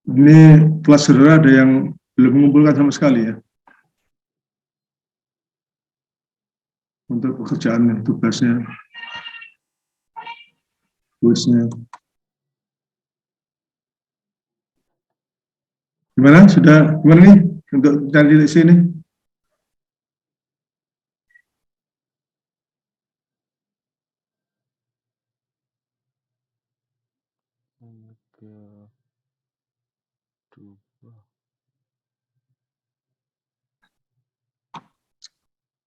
Ini kelas saudara ada yang belum mengumpulkan sama sekali ya. Untuk pekerjaan tugasnya, kuisnya. Gimana? Sudah gimana nih untuk dari sini? Omega 2.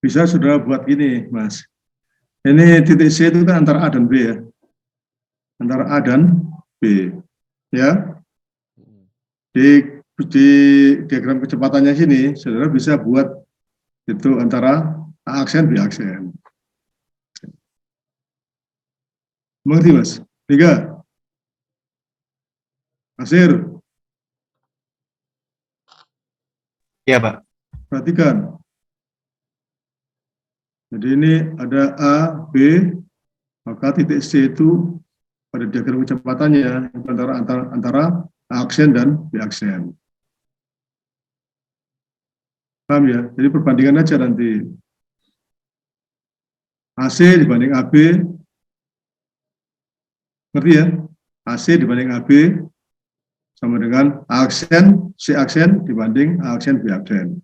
Bisa saudara buat gini, Mas. Ini titik C itu kan antara A dan B ya. Antara A dan B. Ya. Di diagram kecepatannya sini, saudara bisa buat itu antara A aksen, B aksen. Mengerti, Mas? Tiga. Nasir. Iya, Pak. Perhatikan. Jadi ini ada A, B, maka titik C itu pada diagram kecepatannya antara A aksen dan B aksen. Paham ya? Jadi perbandingan aja nanti. AC dibanding AB, ngerti ya? AC dibanding AB sama dengan A aksen, C aksen dibanding A aksen, B aksen.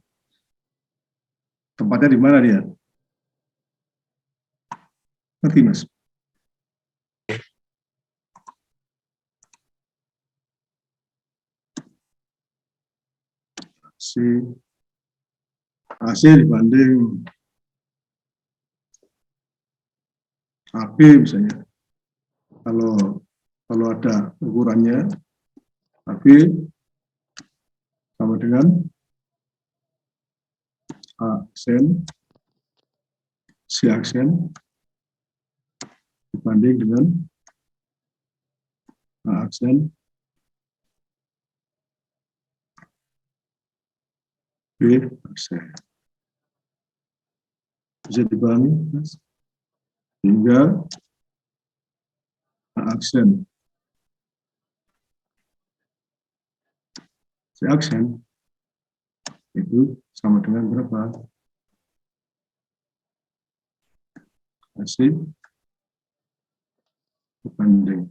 Tempatnya di mana dia? Ngerti, Mas? AC dibanding AB misalnya. Kalau ada ukurannya AB sama dengan A aksen, C aksen dibanding dengan A aksen, B aksen. Bisa dipahami, Mas? Hingga A aksen, C aksen itu sama dengan berapa? AC dibanding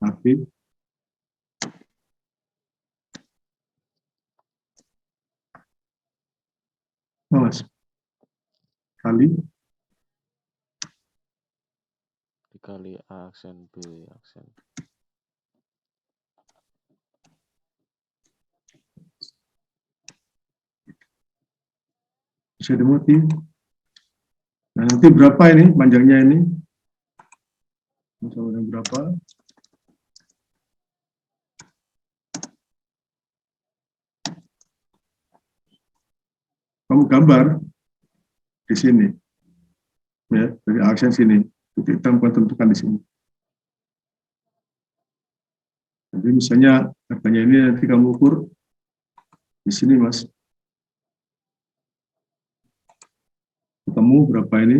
AB Mas kali dikali A aksen B aksen. bisa dimengerti. Nah, nanti berapa ini panjangnya ini? Sama dengan berapa? Kamu gambar di sini, ya, dari aksen sini, titik tempat tentukan di sini. Jadi misalnya harganya ini nanti kamu ukur di sini, Mas. Ketemu berapa ini,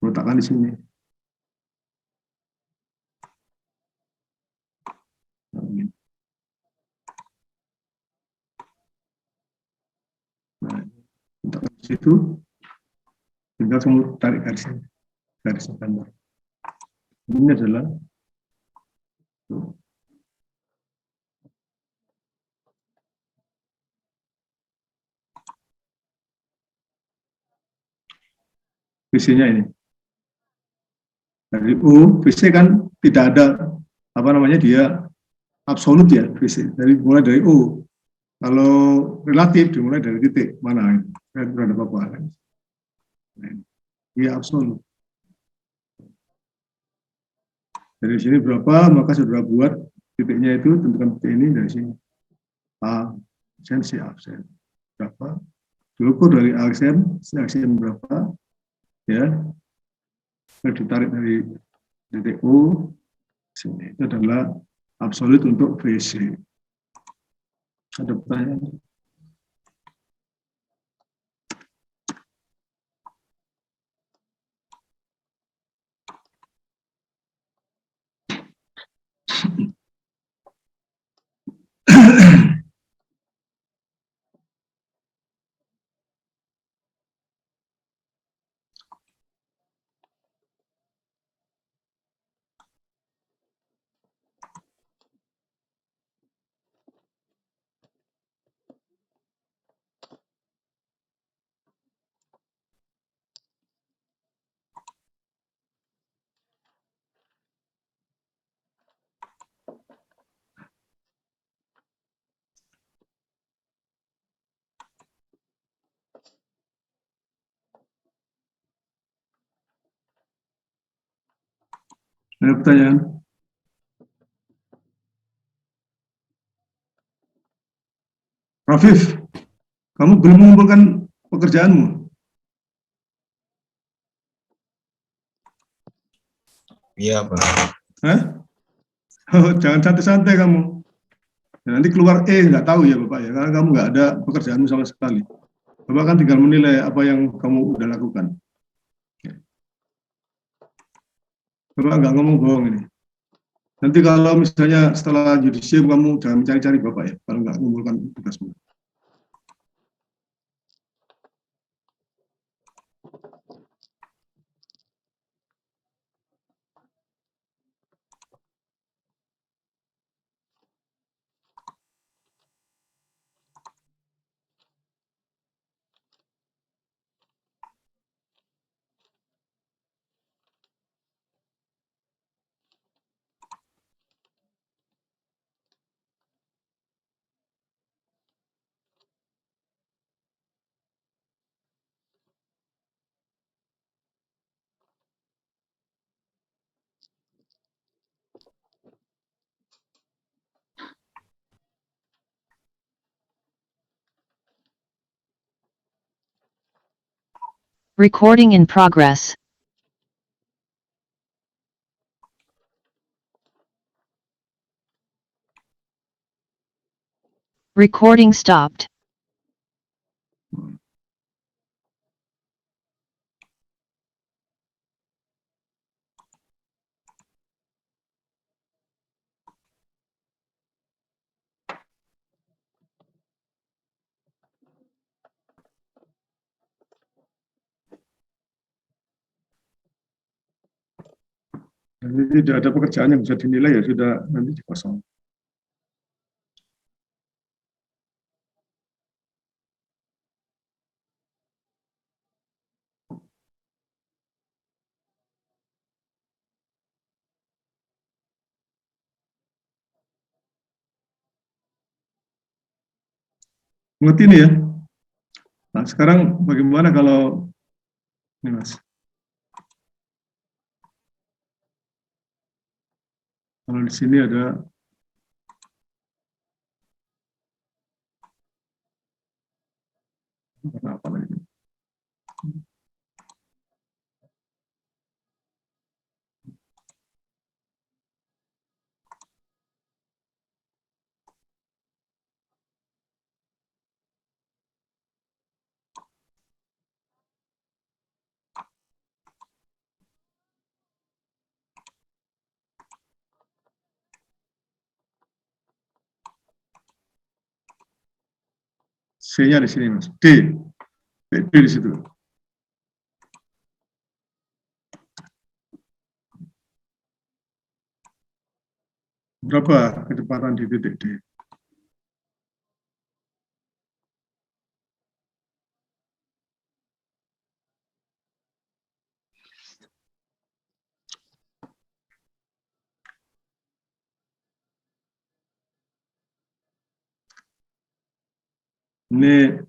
letakkan di sini. Nah, letakkan di situ, tinggal kamu tarik garis gambar. Ini adalah VC-nya ini. Dari U, VC kan tidak ada apa namanya dia absolut ya VC. Dari mulai dari U. Kalau relatif dimulai dari titik mana itu berada apa? Dia absolut. Dari sini berapa maka saudara buat titiknya itu tentukan titik ini dari sini A aksen C aksen berapa diukur dari aksen C aksen berapa ya ditarik dari titik U sini itu adalah absolut untuk VC. Ada pertanyaan? Ada pertanyaan? Rafif, kamu belum mengumpulkan pekerjaanmu? Iya, Pak. Hah? Oh, jangan santai-santai kamu. Ya, nanti keluar nggak tahu ya Bapak ya, karena kamu nggak ada pekerjaanmu sama sekali. Bapak kan tinggal menilai apa yang kamu udah lakukan. Bapak nggak ngomong bohong ini. Nanti kalau misalnya setelah yudisium kamu jangan mencari-cari Bapak ya, kalau nggak mengumpulkan tugasmu. Recording in progress. Recording stopped. Jadi tidak ada pekerjaan yang bisa dinilai ya sudah nanti dipasang. Mengerti ini ya? Nah sekarang bagaimana kalau ini Mas? Kalau di sini ada apa lagi? C-nya di sini Mas. D di situ. Berapa kecepatan di titik D? Ini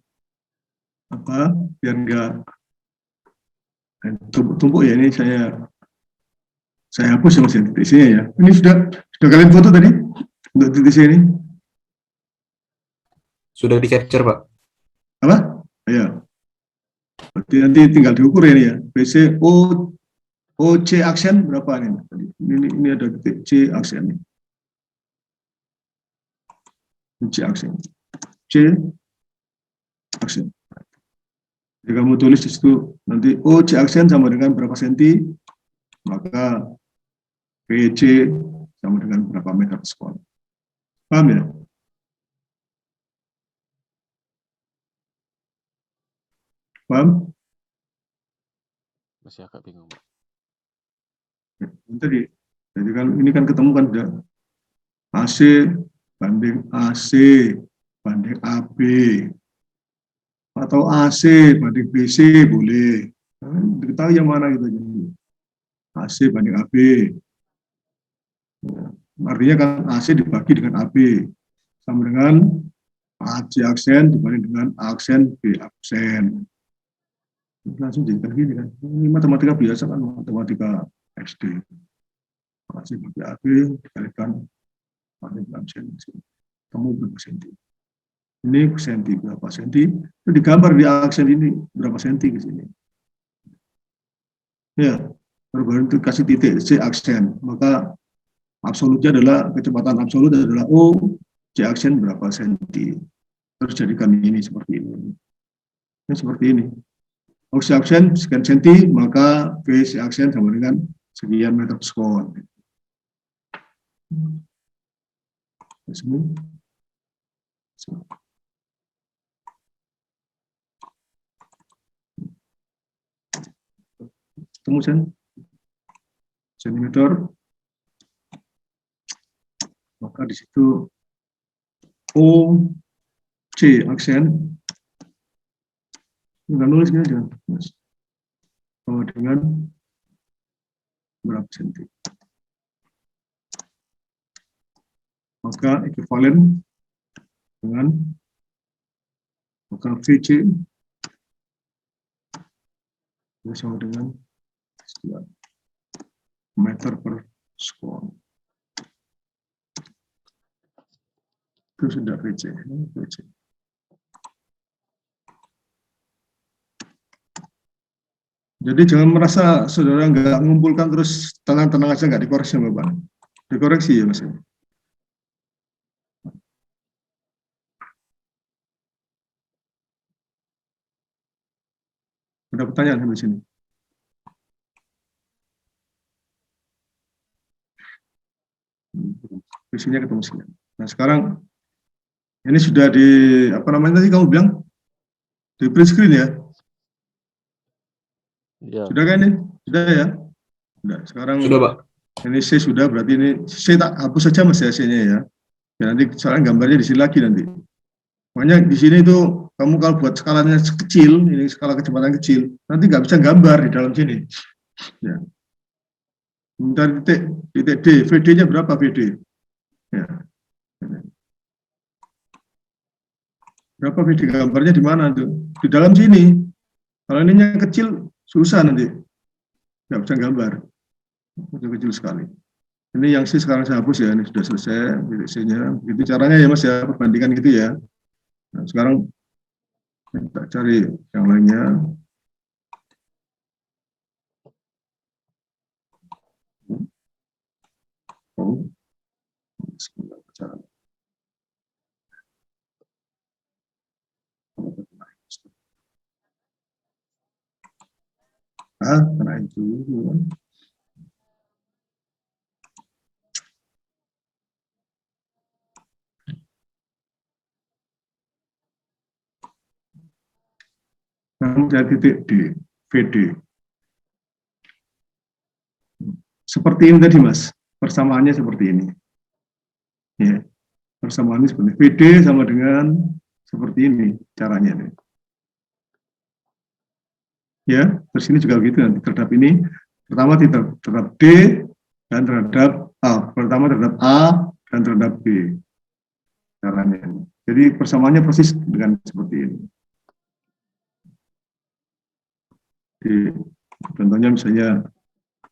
apa? Biar enggak tumpuk-tumpuk ya, ini saya hapus ya Mas titik C-nya ya. Ini sudah kalian foto tadi untuk titik C ini? Sudah di capture, Pak. Apa? Ya. Berarti nanti tinggal diukur ya ini ya. BC OC aksen berapa nih? Ini ada titik C aksen nih. C aksen. C aksen. Jadi kamu tulis di situ nanti OC aksen sama dengan berapa senti, maka PC sama dengan berapa meter persekuan. Paham ya? Paham? Masih agak bingung, Pak. Tadi, jadi kan ini kan ketemu kan sudah AC banding AC banding AB atau AC banding BC boleh. Diketahui yang mana gitu. AC banding AB. Artinya kan AC dibagi dengan AB sama dengan AC aksen dibanding dengan aksen B aksen. Langsung jadikan gini kan. Ini matematika biasa kan, matematika SD. AC bagi AB dikalikan banding aksen. Kamu berapa senti? Ini senti berapa senti? Itu digambar di aksen ini berapa senti ke sini. Ya, baru itu kasih titik C aksen, maka absolutnya adalah kecepatan absolut adalah O C aksen berapa senti. Terus jadikan ini seperti ini. Ini seperti ini. O C aksen sekian senti, maka V C aksen sama dengan sekian meter persekuan. Ketemu sentimeter, maka di situ O C aksen nggak nulis gini aja sama dengan berapa senti, maka ekuivalen dengan maka VC sama dengan meter per sekuan. Itu sudah VC. Jadi jangan merasa saudara nggak mengumpulkan terus tenang-tenang aja nggak dikoreksi sama Bapak. Dikoreksi ya Mas. Ada pertanyaan sampai sini? Visinya ketemu sini. Nah sekarang ini sudah di apa namanya tadi kamu bilang di print screen ya? Iya. Sudah kan ini? Sudah ya? Sudah. Sekarang Sudah, Pak. ini C sudah, berarti ini C tak hapus saja Mas ya C-nya ya. Ya nanti soalnya gambarnya di sini lagi nanti. Makanya di sini itu kamu kalau buat skalanya kecil, ini skala kecepatan kecil, nanti nggak bisa gambar di dalam sini. Ya. Mencari titik D, VD-nya berapa VD? Ya. Berapa VD gambarnya di mana tuh? Di dalam sini. Kalau ininya kecil susah nanti, nggak bisa gambar. Kecil sekali. Ini yang C sekarang saya hapus ya, ini sudah selesai titik C-nya. Begitu caranya ya Mas ya, perbandingan gitu ya. Nah, sekarang kita cari yang lainnya. Oh, kena itu. Namun saya titik D, VD. Seperti ini tadi Mas, persamaannya seperti ini. Ya, persamaannya seperti VD sama dengan seperti ini caranya. Ya, terus ini juga begitu nanti terhadap ini. Pertama terhadap D dan terhadap A. Pertama terhadap A dan terhadap B. Caranya. Jadi persamaannya persis dengan seperti ini. Contohnya misalnya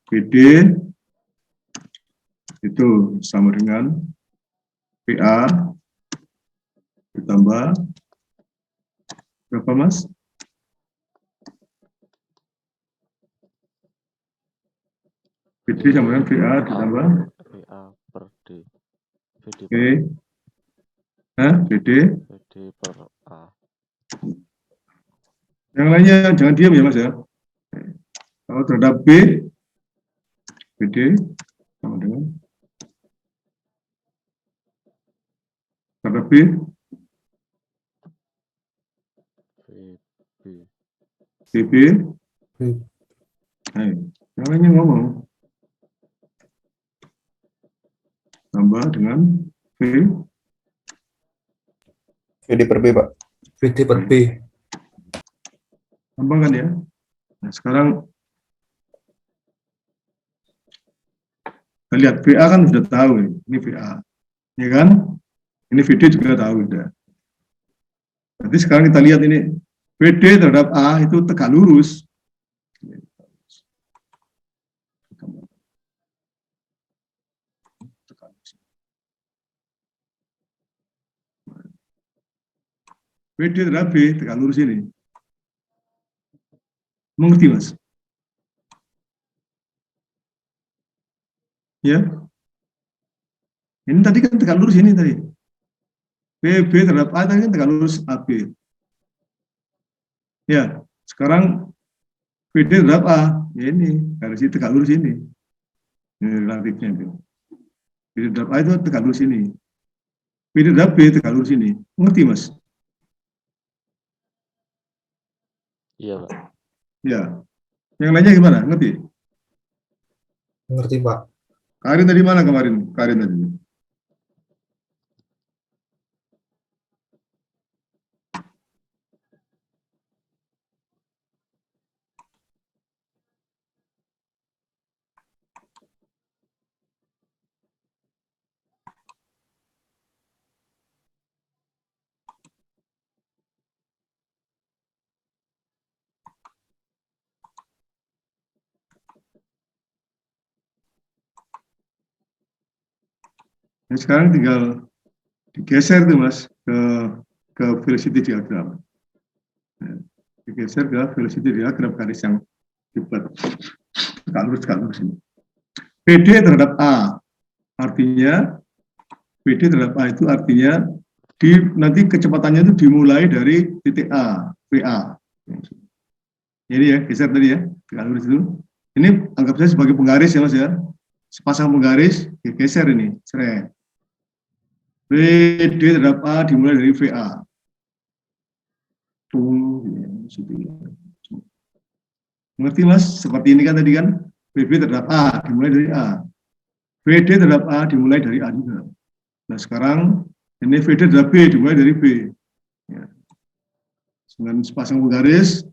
PD itu sama dengan PA ditambah berapa Mas? PD sama dengan PA ditambah PA per D. VD P, PD. VD per A. Yang lainnya jangan diam ya Mas ya. Kalau terhadap B, PD sama dengan terhadap B, VB. BB. Yang lainnya ngomong. Tambah dengan V. VD per B, Pak. VD per B. Gampang kan ya? Nah sekarang kita lihat VA kan sudah tahu ini VA, ya kan? Ini VD juga tahu sudah. Berarti sekarang kita lihat ini VD terhadap A itu tegak lurus. VD terhadap B tegak lurus ini. Mengerti Mas? Ya. Ini tadi kan tegak lurus ini tadi. BB terhadap A tadi kan tegak lurus AB. Ya, sekarang VD terhadap A, ya ini garis tegak lurus ini. Ini relatifnya itu. VD terhadap A itu tegak lurus ini. VD terhadap B tegak lurus ini. Mengerti Mas? Iya, Pak. Ya. Yang lainnya gimana? Ngerti? Ngerti, Pak. Karin tadi mana kemarin? Karin tadi. Nah, sekarang tinggal digeser tuh Mas ke velocity diagram. Nah, digeser ke velocity diagram garis yang Debat. Tegak lurus ini. PD terhadap A. Artinya, PD terhadap A itu artinya nanti kecepatannya itu dimulai dari titik A, VA. Ini ya, geser tadi ya, tegak lurus itu. Ini anggap saja sebagai penggaris ya Mas ya. Sepasang penggaris, geser ini, seret. PD terhadap A dimulai dari VA. Mengerti Mas? Seperti ini kan tadi kan, PB terhadap A dimulai dari A. VD terhadap A dimulai dari A juga. Nah sekarang ini VD terhadap B dimulai dari B. Ya. Dengan sepasang penggaris,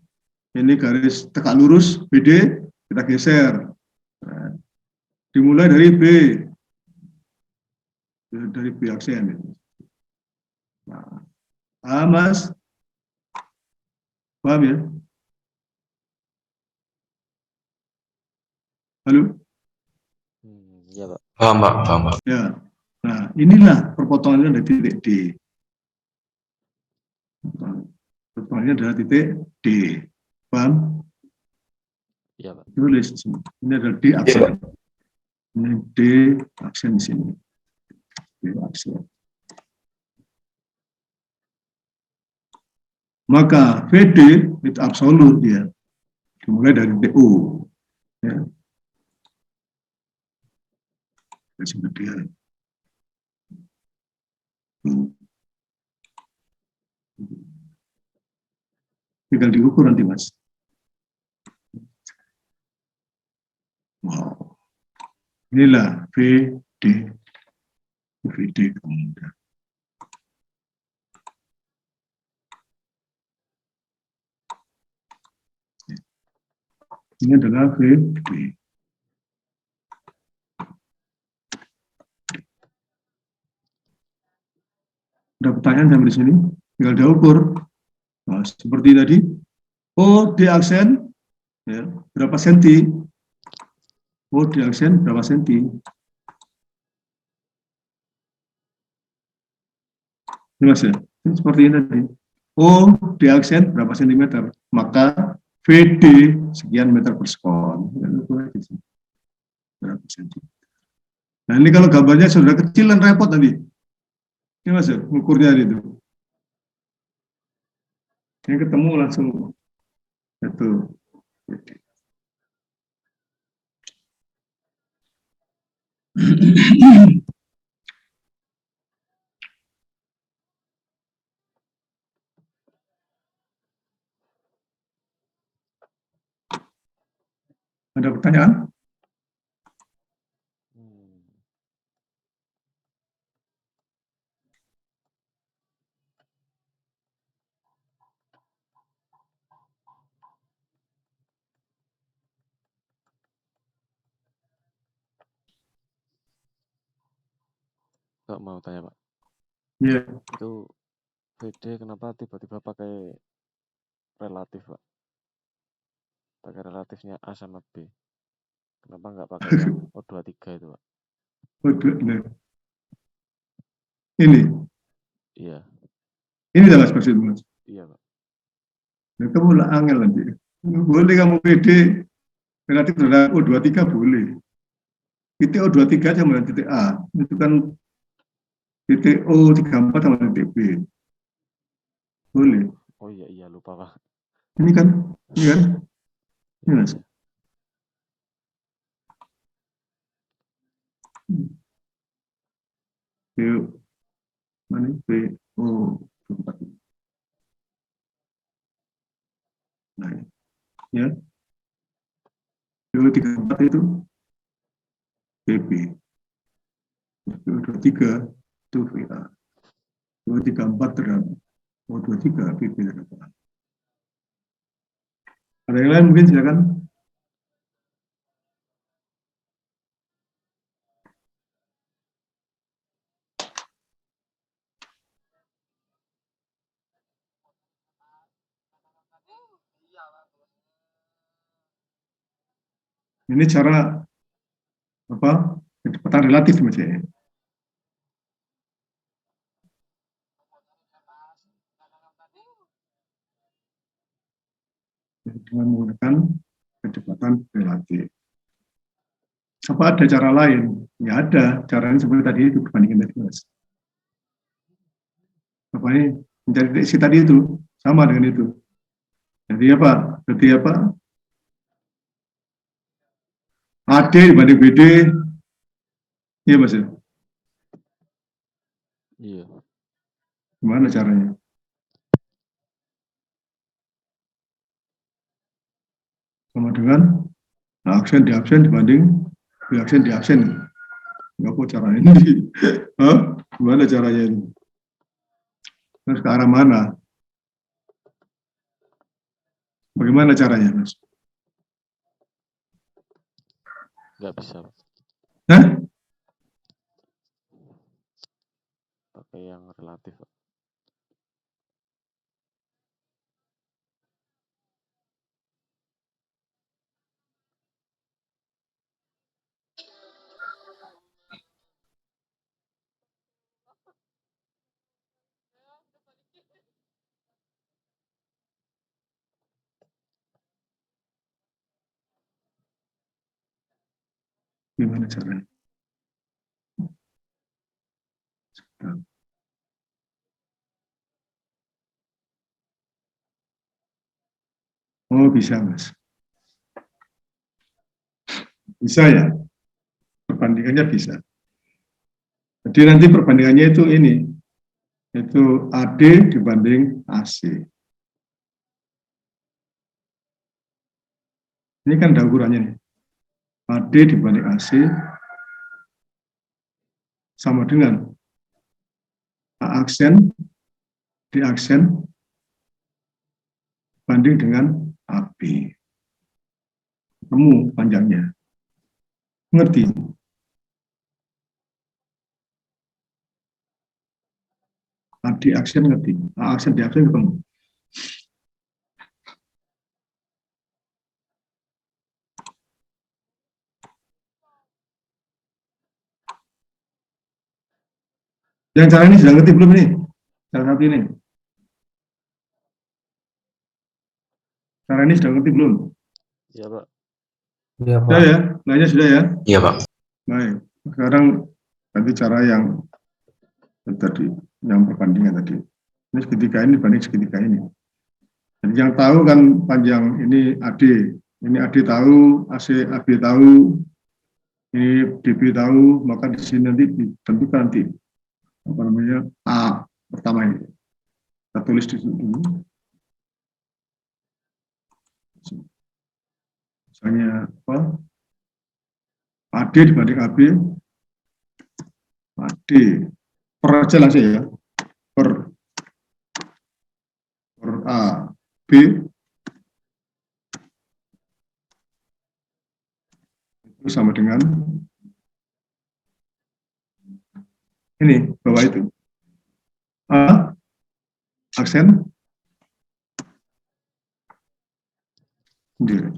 ini garis tegak lurus BD kita geser. Nah, dimulai dari B. Dari B aksen. Nah, Mas, paham ya? Halo? Iya, Pak. Paham, Pak. Paham, Pak. Ya. Nah, inilah perpotongannya dari titik D. Perpotongannya adalah titik D. Paham? Iya, Pak. Tulis. Ini adalah D aksen. Ini D aksen di sini. D aksen. Maka VD itu absolut dia. Dimulai dari DO. Ya. Dia. Tinggal diukur nanti Mas. Wow. Inilah VD. VD kemudian. Ini adalah VD. Ada pertanyaan sampai di sini? Tinggal diukur. Nah, seperti tadi. Oh, di aksen ya, berapa senti? Oh, di aksen berapa senti? Ini Mas ya, ini seperti ini tadi. Oh, di aksen berapa sentimeter? Maka VD sekian meter per sekon. Berapa senti? Nah, ini kalau gambarnya sudah kecil dan repot nanti. Ini Mas ya, ukurnya itu. Ini ketemu langsung. Itu. Ada pertanyaan? Pak mau tanya, Pak. Iya. Itu VD kenapa tiba-tiba pakai relatif, Pak? Pakai relatifnya A sama B. Kenapa nggak pakai yang O23 itu, Pak? Nah. Ini. Iya. Ini dah Mas maksud Mas. Iya, Pak. Nah, kamu lah angel nanti. Boleh kamu PD relatif terhadap O23 boleh. Titik O23 sama titik A. Itu kan titik O34 sama titik B. Boleh. Oh iya, lupa, Pak. Ini kan? Ini Mas. Yuk. Mana B? Oh, 24. Nah, ya. O34 itu BB. O23 itu VA. O34 terhadap O23 BB terhadap A. Ada yang lain mungkin silakan. Ini cara apa? Kecepatan relatif Mas ya. Dengan menggunakan kecepatan relatif. Apa ada cara lain? Nggak ada. Caranya seperti tadi itu, perbandingan tadi, Mas. Apa ini? Mencari deteksi tadi itu, sama dengan itu. Jadi apa? Berarti apa? AD dibanding BD, iya Mas ya? Iya. Gimana caranya? Sama dengan aksen di absen dibanding di aksen di absen. Nggak apa caranya ini? Hah? Gimana caranya ini? Terus ke arah mana? Bagaimana caranya, Mas? Nggak bisa, Pak. Hah? Pakai yang relatif, Pak. Gimana caranya? Oh, bisa, Mas. Bisa ya? Perbandingannya bisa. Jadi nanti perbandingannya itu ini, itu AD dibanding AC. Ini kan ada ukurannya nih. AD dibanding AC sama dengan A aksen di aksen banding dengan AB. Ketemu panjangnya. Ngerti? A di aksen ngerti? A aksen di aksen ketemu. Yang cara ini sudah ngerti belum ini? Cara satu ini. Cara ini sudah ngerti belum? Iya, Pak. Iya, Pak. Sudah ya? Nanya sudah ya? Iya, Pak. Baik. Sekarang nanti cara yang tadi, yang perbandingan tadi. Ini segitiga ini banding segitiga ini. Jadi yang tahu kan panjang ini AD. Ini AD tahu, AC AB tahu, ini DB tahu, maka di sini nanti ditentukan nanti apa namanya A pertama ini. Kita tulis di sini dulu. Misalnya apa? AD dibanding AB, AD per aja langsung ya, per A B itu sama dengan ini bawah itu A aksen sendiri.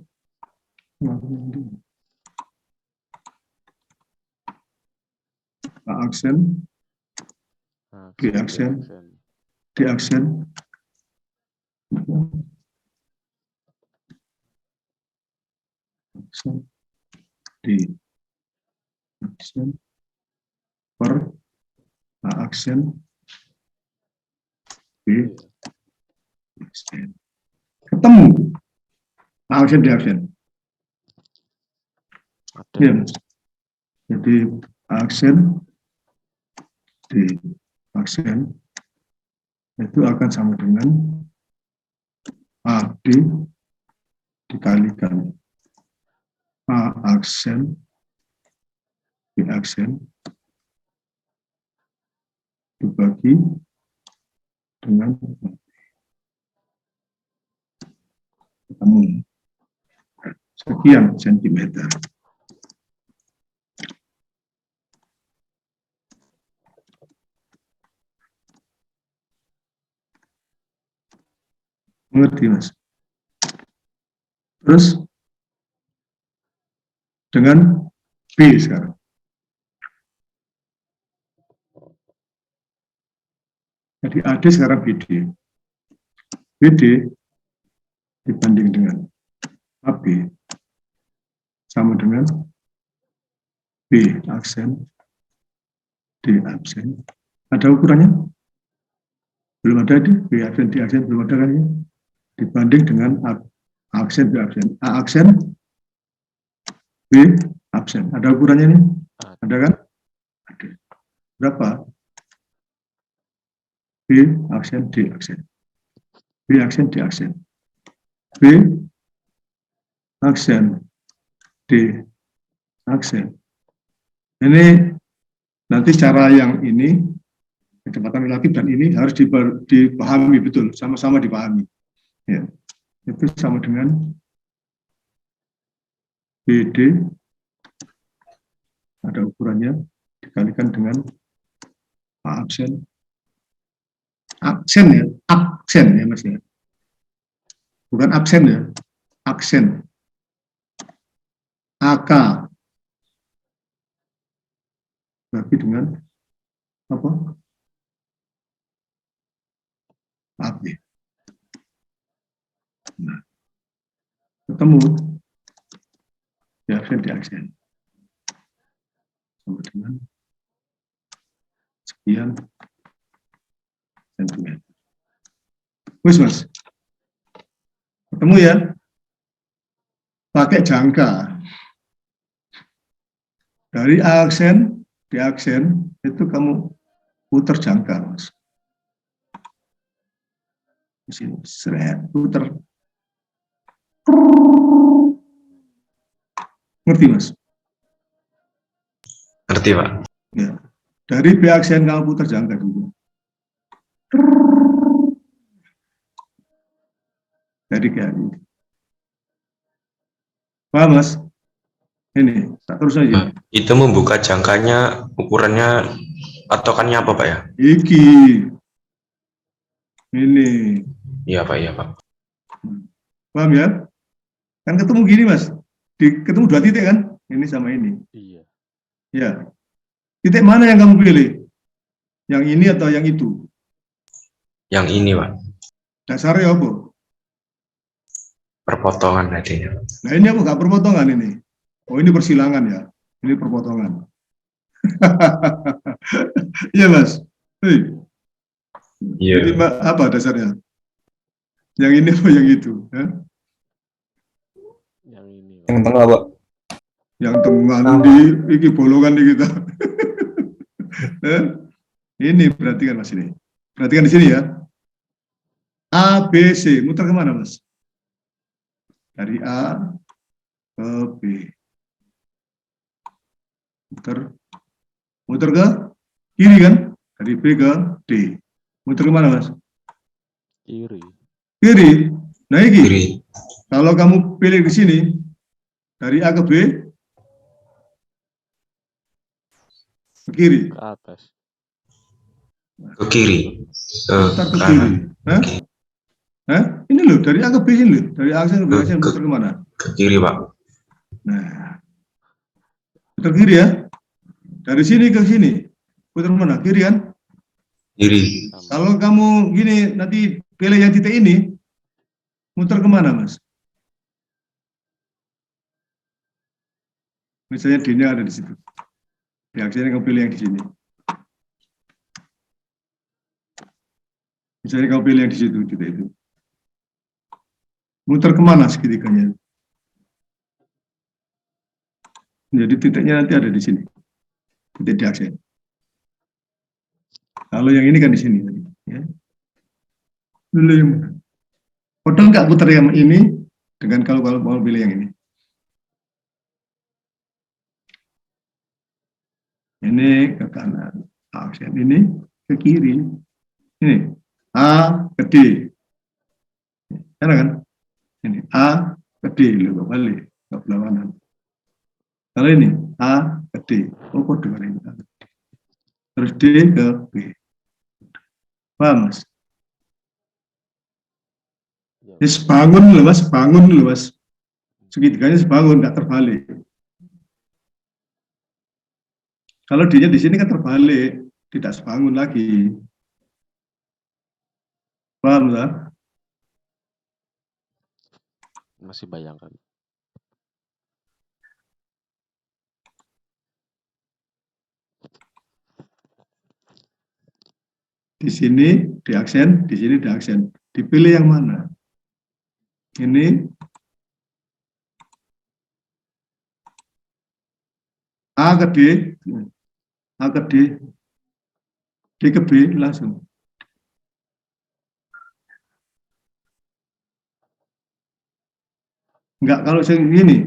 A aksen Nah, di aksen di aksen di aksen per A aksen B aksen. Ketemu A aksen di aksen. Ada. Ya, Mas. Jadi aksen di aksen itu akan sama dengan AD dikalikan A aksen B aksen dibagi dengan ketemu sekian sentimeter. Mengerti, Mas? Terus dengan B sekarang. Jadi AD sekarang BD. BD dibanding dengan AB sama dengan B aksen, D absen. Ada ukurannya? Belum ada di B aksen, D aksen, belum ada kan ya? Dibanding dengan aksen, B aksen. A aksen, B absen. Ada ukurannya nih? Ada kan? Ada. Berapa? B aksen, D aksen. B aksen, D aksen. B aksen, D aksen. Ini nanti cara yang ini, kecepatan relatif dan ini harus dipahami betul, sama-sama dipahami. Ya. Itu sama dengan BD, ada ukurannya, dikalikan dengan A absen. Aksen ya, aksen ya Mas ya. Bukan absen ya, aksen. AK bagi dengan apa? AB. Nah, ketemu di aksen sama dengan sekian sentimeter. Wis Mas, ketemu ya? Pakai jangka. Dari A aksen, di aksen, itu kamu putar jangka, Mas. Di sini, seret, putar. Ngerti, Mas? Ngerti, Pak. Ya. Dari B aksen kamu putar jangka dulu. Jadi kayak ini. Paham, Mas? Ini, tak terus aja. Itu membuka jangkanya, ukurannya, patokannya apa, Pak ya? Iki. Ini. Iya, Pak, iya, Pak. Paham ya? Kan ketemu gini, Mas. Ketemu 2 titik kan? Ini sama ini. Iya. Ya. Titik mana yang kamu pilih? Yang ini atau yang itu? Yang ini, Pak. Dasarnya apa? Perpotongan tadinya. Nah ini apa? Nggak perpotongan ini. Oh ini persilangan ya. Ini perpotongan. Iya Mas. Hei. Iya. Jadi apa dasarnya? Yang ini apa yang itu? Ya? Yang ini. Pak. Yang tengah, Pak. Yang tengah Sama. di iki bolongan di kita. Ini perhatikan Mas ini. Perhatikan di sini ya. A, B, C. Muter kemana Mas? Dari A ke B. Muter ke kiri kan? Dari B ke D. Muter kemana Mas? Kiri. Kiri. Nah ini. Kiri. Kalau kamu pilih di sini dari A ke B ke kiri. Ke atas. Ke kiri. Muter ke kanan. kiri. Hah? Hah? Ini loh dari A ke B ini loh. Dari A ke B Ke- muter kemana? Ke kiri, Pak. Nah, muter kiri ya. Dari sini ke sini. Muter mana? Kiri kan? Kiri. Sama. Kalau kamu gini nanti pilih yang titik ini, muter kemana Mas? Misalnya D-nya ada di situ. Reaksinya kamu pilih yang di sini. Misalnya kamu pilih yang di situ, titik itu. Muter kemana segitiganya? Jadi titiknya nanti ada di sini. Titik di aksen. Kalau yang ini kan di sini. Ya. Dulu yang mana? Kodok nggak putar yang ini dengan kalau mau pilih yang ini. Ini ke kanan. Aksen ini ke kiri. Ini A ke D. Enak kan? Ini A ke D. Lu balik ke berlawanan. Kalau ini A ke D. Oh kode ini. Terus D ke B. Paham Mas? Ya, Ini sebangun loh Mas, bangun loh Mas. Segitiganya sebangun, nggak terbalik. Kalau dia di sini kan terbalik, tidak sebangun lagi. Paham lah? masih bayangkan. Di sini di aksen, di sini di aksen. Dipilih yang mana? Ini A ke D, A ke D, D ke B langsung. Enggak, kalau saya gini,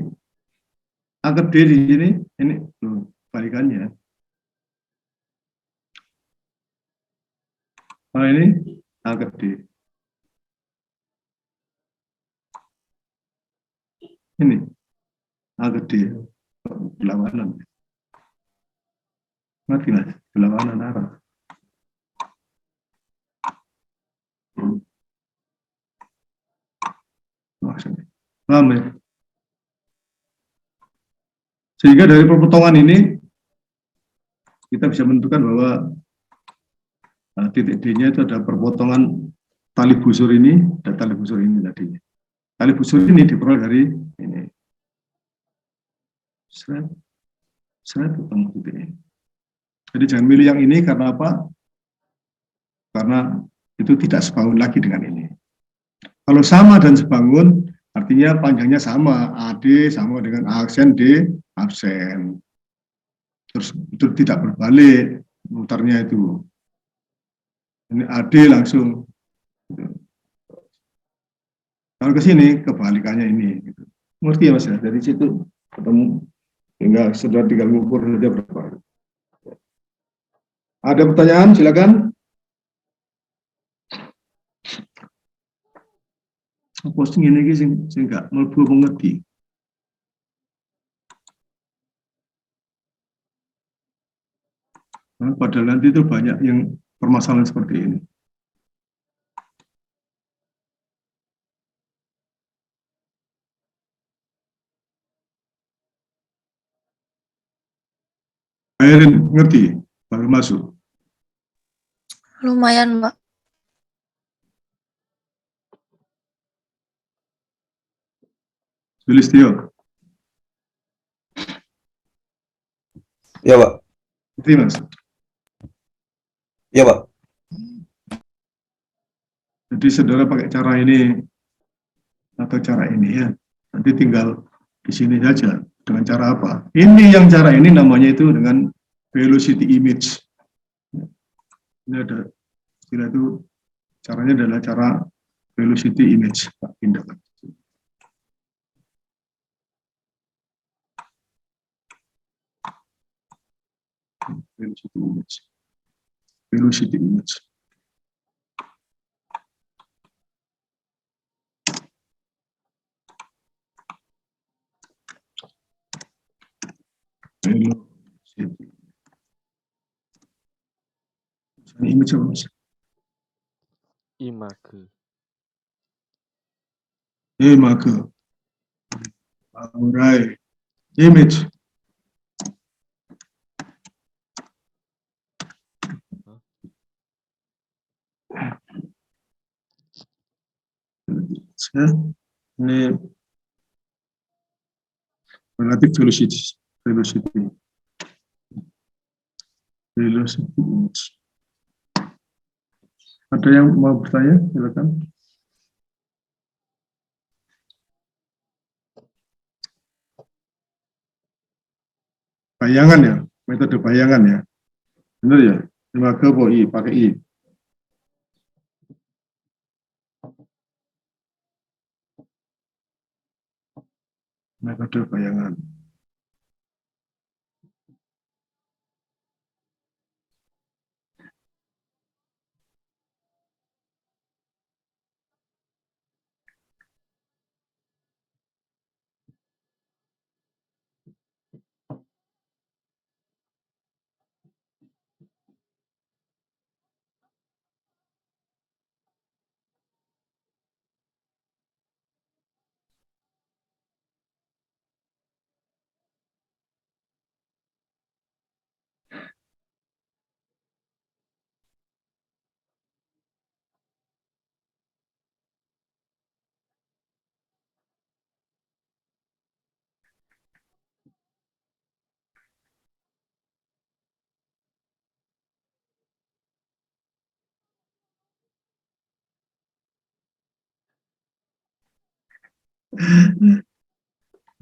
A ke D di sini, ini balikannya. Kalau ini A ke D. Ini A ke D. Berlawanan. Ngerti mas? Berlawanan arah. Maksudnya. Paham ya? Sehingga dari perpotongan ini kita bisa menentukan bahwa titik D-nya itu ada perpotongan tali busur ini dan tali busur ini tadinya. Tali busur ini diperoleh dari ini. Seret ketemu titik ini. Jadi jangan milih yang ini karena apa? Karena itu tidak sebangun lagi dengan ini. Kalau sama dan sebangun, artinya panjangnya sama, AD sama dengan aksen D, absen. Terus itu tidak berbalik, mutarnya itu. Ini AD langsung. Kalau ke sini, kebalikannya ini. Gitu. Ngerti ya mas ya? Dari situ ketemu, hingga sudah tinggal ngukur saja berapa. Ada pertanyaan, silakan. Posting ini sih nggak mlebu mengerti. Nah, padahal nanti itu banyak yang permasalahan seperti ini. Airin, ngerti? Baru masuk. Lumayan, Mbak. Sulistyo. Ya, Pak. Ngerti, Mas? Ya, Pak. Jadi saudara pakai cara ini atau cara ini ya. Nanti tinggal di sini saja. Dengan cara apa? Ini yang cara ini namanya itu dengan velocity image. Ini ada istilah itu, caranya adalah cara velocity image. Pindah. Velocity image. Velocity image. Velocity. Image apa mas? Image. Image. Alright. Image. Ya, ini relatif velocity. Velocity. Velocity. Ada yang mau bertanya? Silakan. Bayangan ya, metode bayangan ya. Benar ya? Image I, pakai I. Metode bayangan.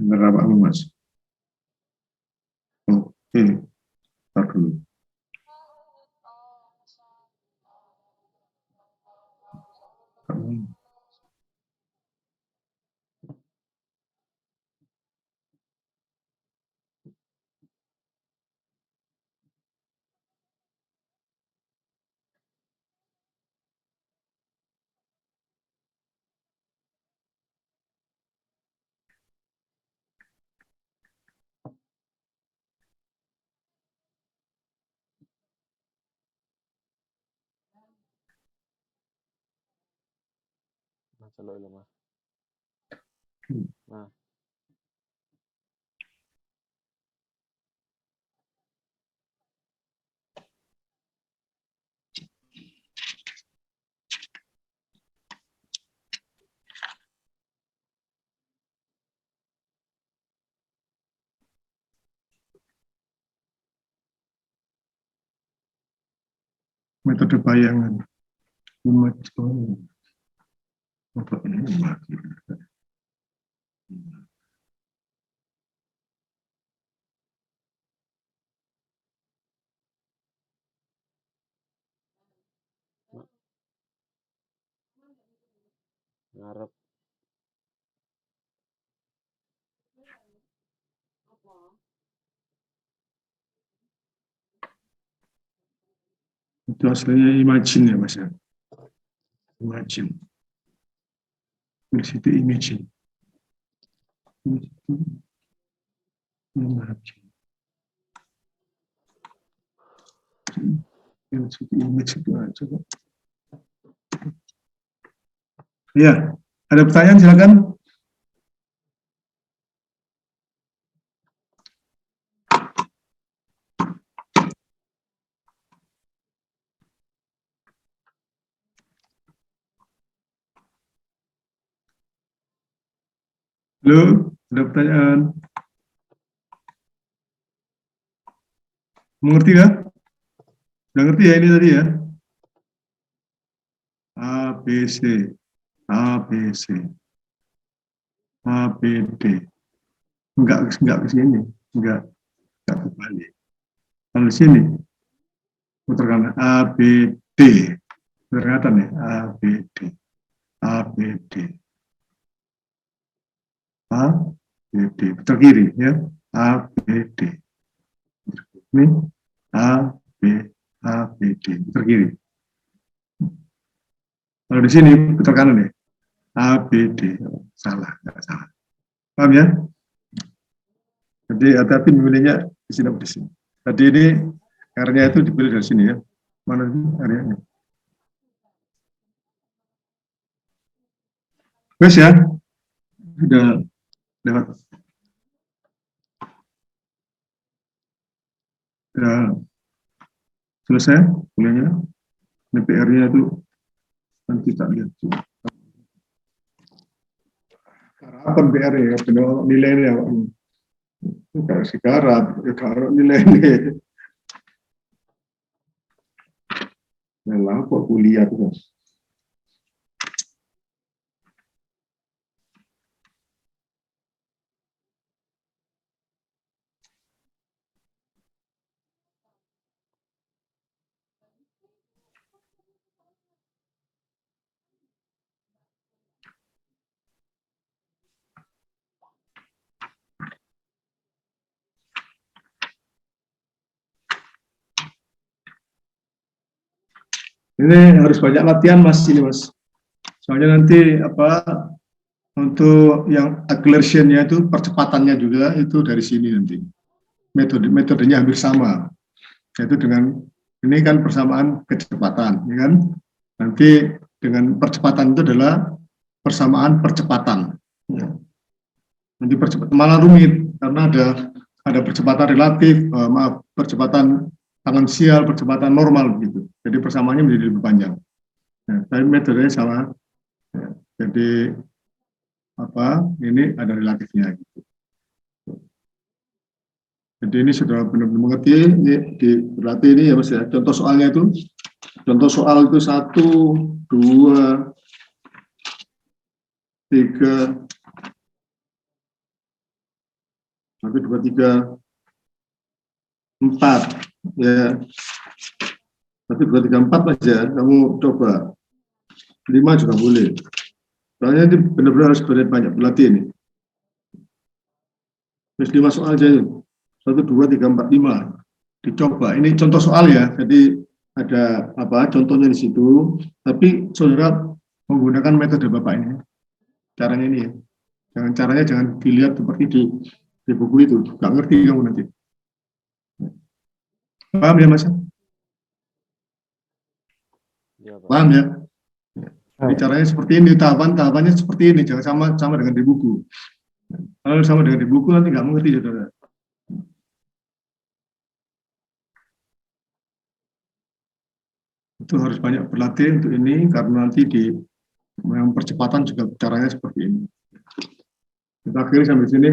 Bener apa Mas? Oke, tar dulu. Nah, celuk lho, Mas. Nah, Metode bayangan. ngarep. Itu aslinya imagine ya Mas ya. Imagine. Di situ imagine. Imagine. Yang situ image itu aja. Ya, ada pertanyaan silakan. Halo, ada pertanyaan? Mengerti ya? Udah ngerti ya ini tadi ya? A, B, C, A, B, C, A, B, D. Enggak ke sini, enggak kebalik. Kalau di sini, putar kanan, A, B, D. Kelihatan ya, A, B, D, A, B, D, A, B, D. Putar kiri ya, A, B, D. Ini A, B, A, B, D. Putar kiri. Kalau di sini putar kanan ya, A, B, D. Salah, enggak salah. Paham ya? Jadi hati-hati memilihnya di sini atau di sini. Tadi ini R-nya itu dipilih dari sini ya. Mana ini R-nya? Wes ya, sudah lewat. Sudah selesai kuliahnya. Ini PR-nya itu nanti tak lihat. Harapan PR-nya ya, penuh nilainya. Kalau sekarang, kalau nilainya. Nah, kok kuliah tuh. Ini harus banyak latihan Mas ini Mas. Soalnya nanti apa untuk yang acceleration-nya itu percepatannya juga itu dari sini nanti. Metodenya hampir sama. Yaitu dengan ini kan persamaan kecepatan, ya kan? Nanti dengan percepatan itu adalah persamaan percepatan. Ya. Nanti percepatan malah rumit karena ada percepatan relatif, percepatan tangensial, percepatan normal begitu. Jadi persamaannya menjadi lebih panjang. Nah, tapi metodenya sama. Ya, jadi apa? Ini ada relatifnya gitu. Jadi ini sudah benar-benar mengerti. Ini berarti ini ya Mas ya. Contoh soalnya itu, contoh soal itu 1, 2, 3, 1, 2, 3, 4, ya. 1, 2, 3, 4 aja, kamu coba. 5 juga boleh. Soalnya ini benar-benar harus banyak berlatih ini. Terus 5 soal aja. 1, 2, 3, 4, 5. Dicoba. Ini contoh soal ya. Jadi ada contohnya di situ. Tapi saudara menggunakan metode Bapak ini. Caranya ini ya. Jangan dilihat seperti di buku itu. Nggak ngerti kamu nanti. Paham ya Mas? Iya, Pak. Paham ya? Jadi caranya seperti ini, tahapannya seperti ini, jangan sama dengan di buku. Kalau sama dengan di buku nanti nggak mengerti, saudara. Itu harus banyak berlatih untuk ini, karena nanti di yang percepatan juga caranya seperti ini. Kita akhiri sampai sini.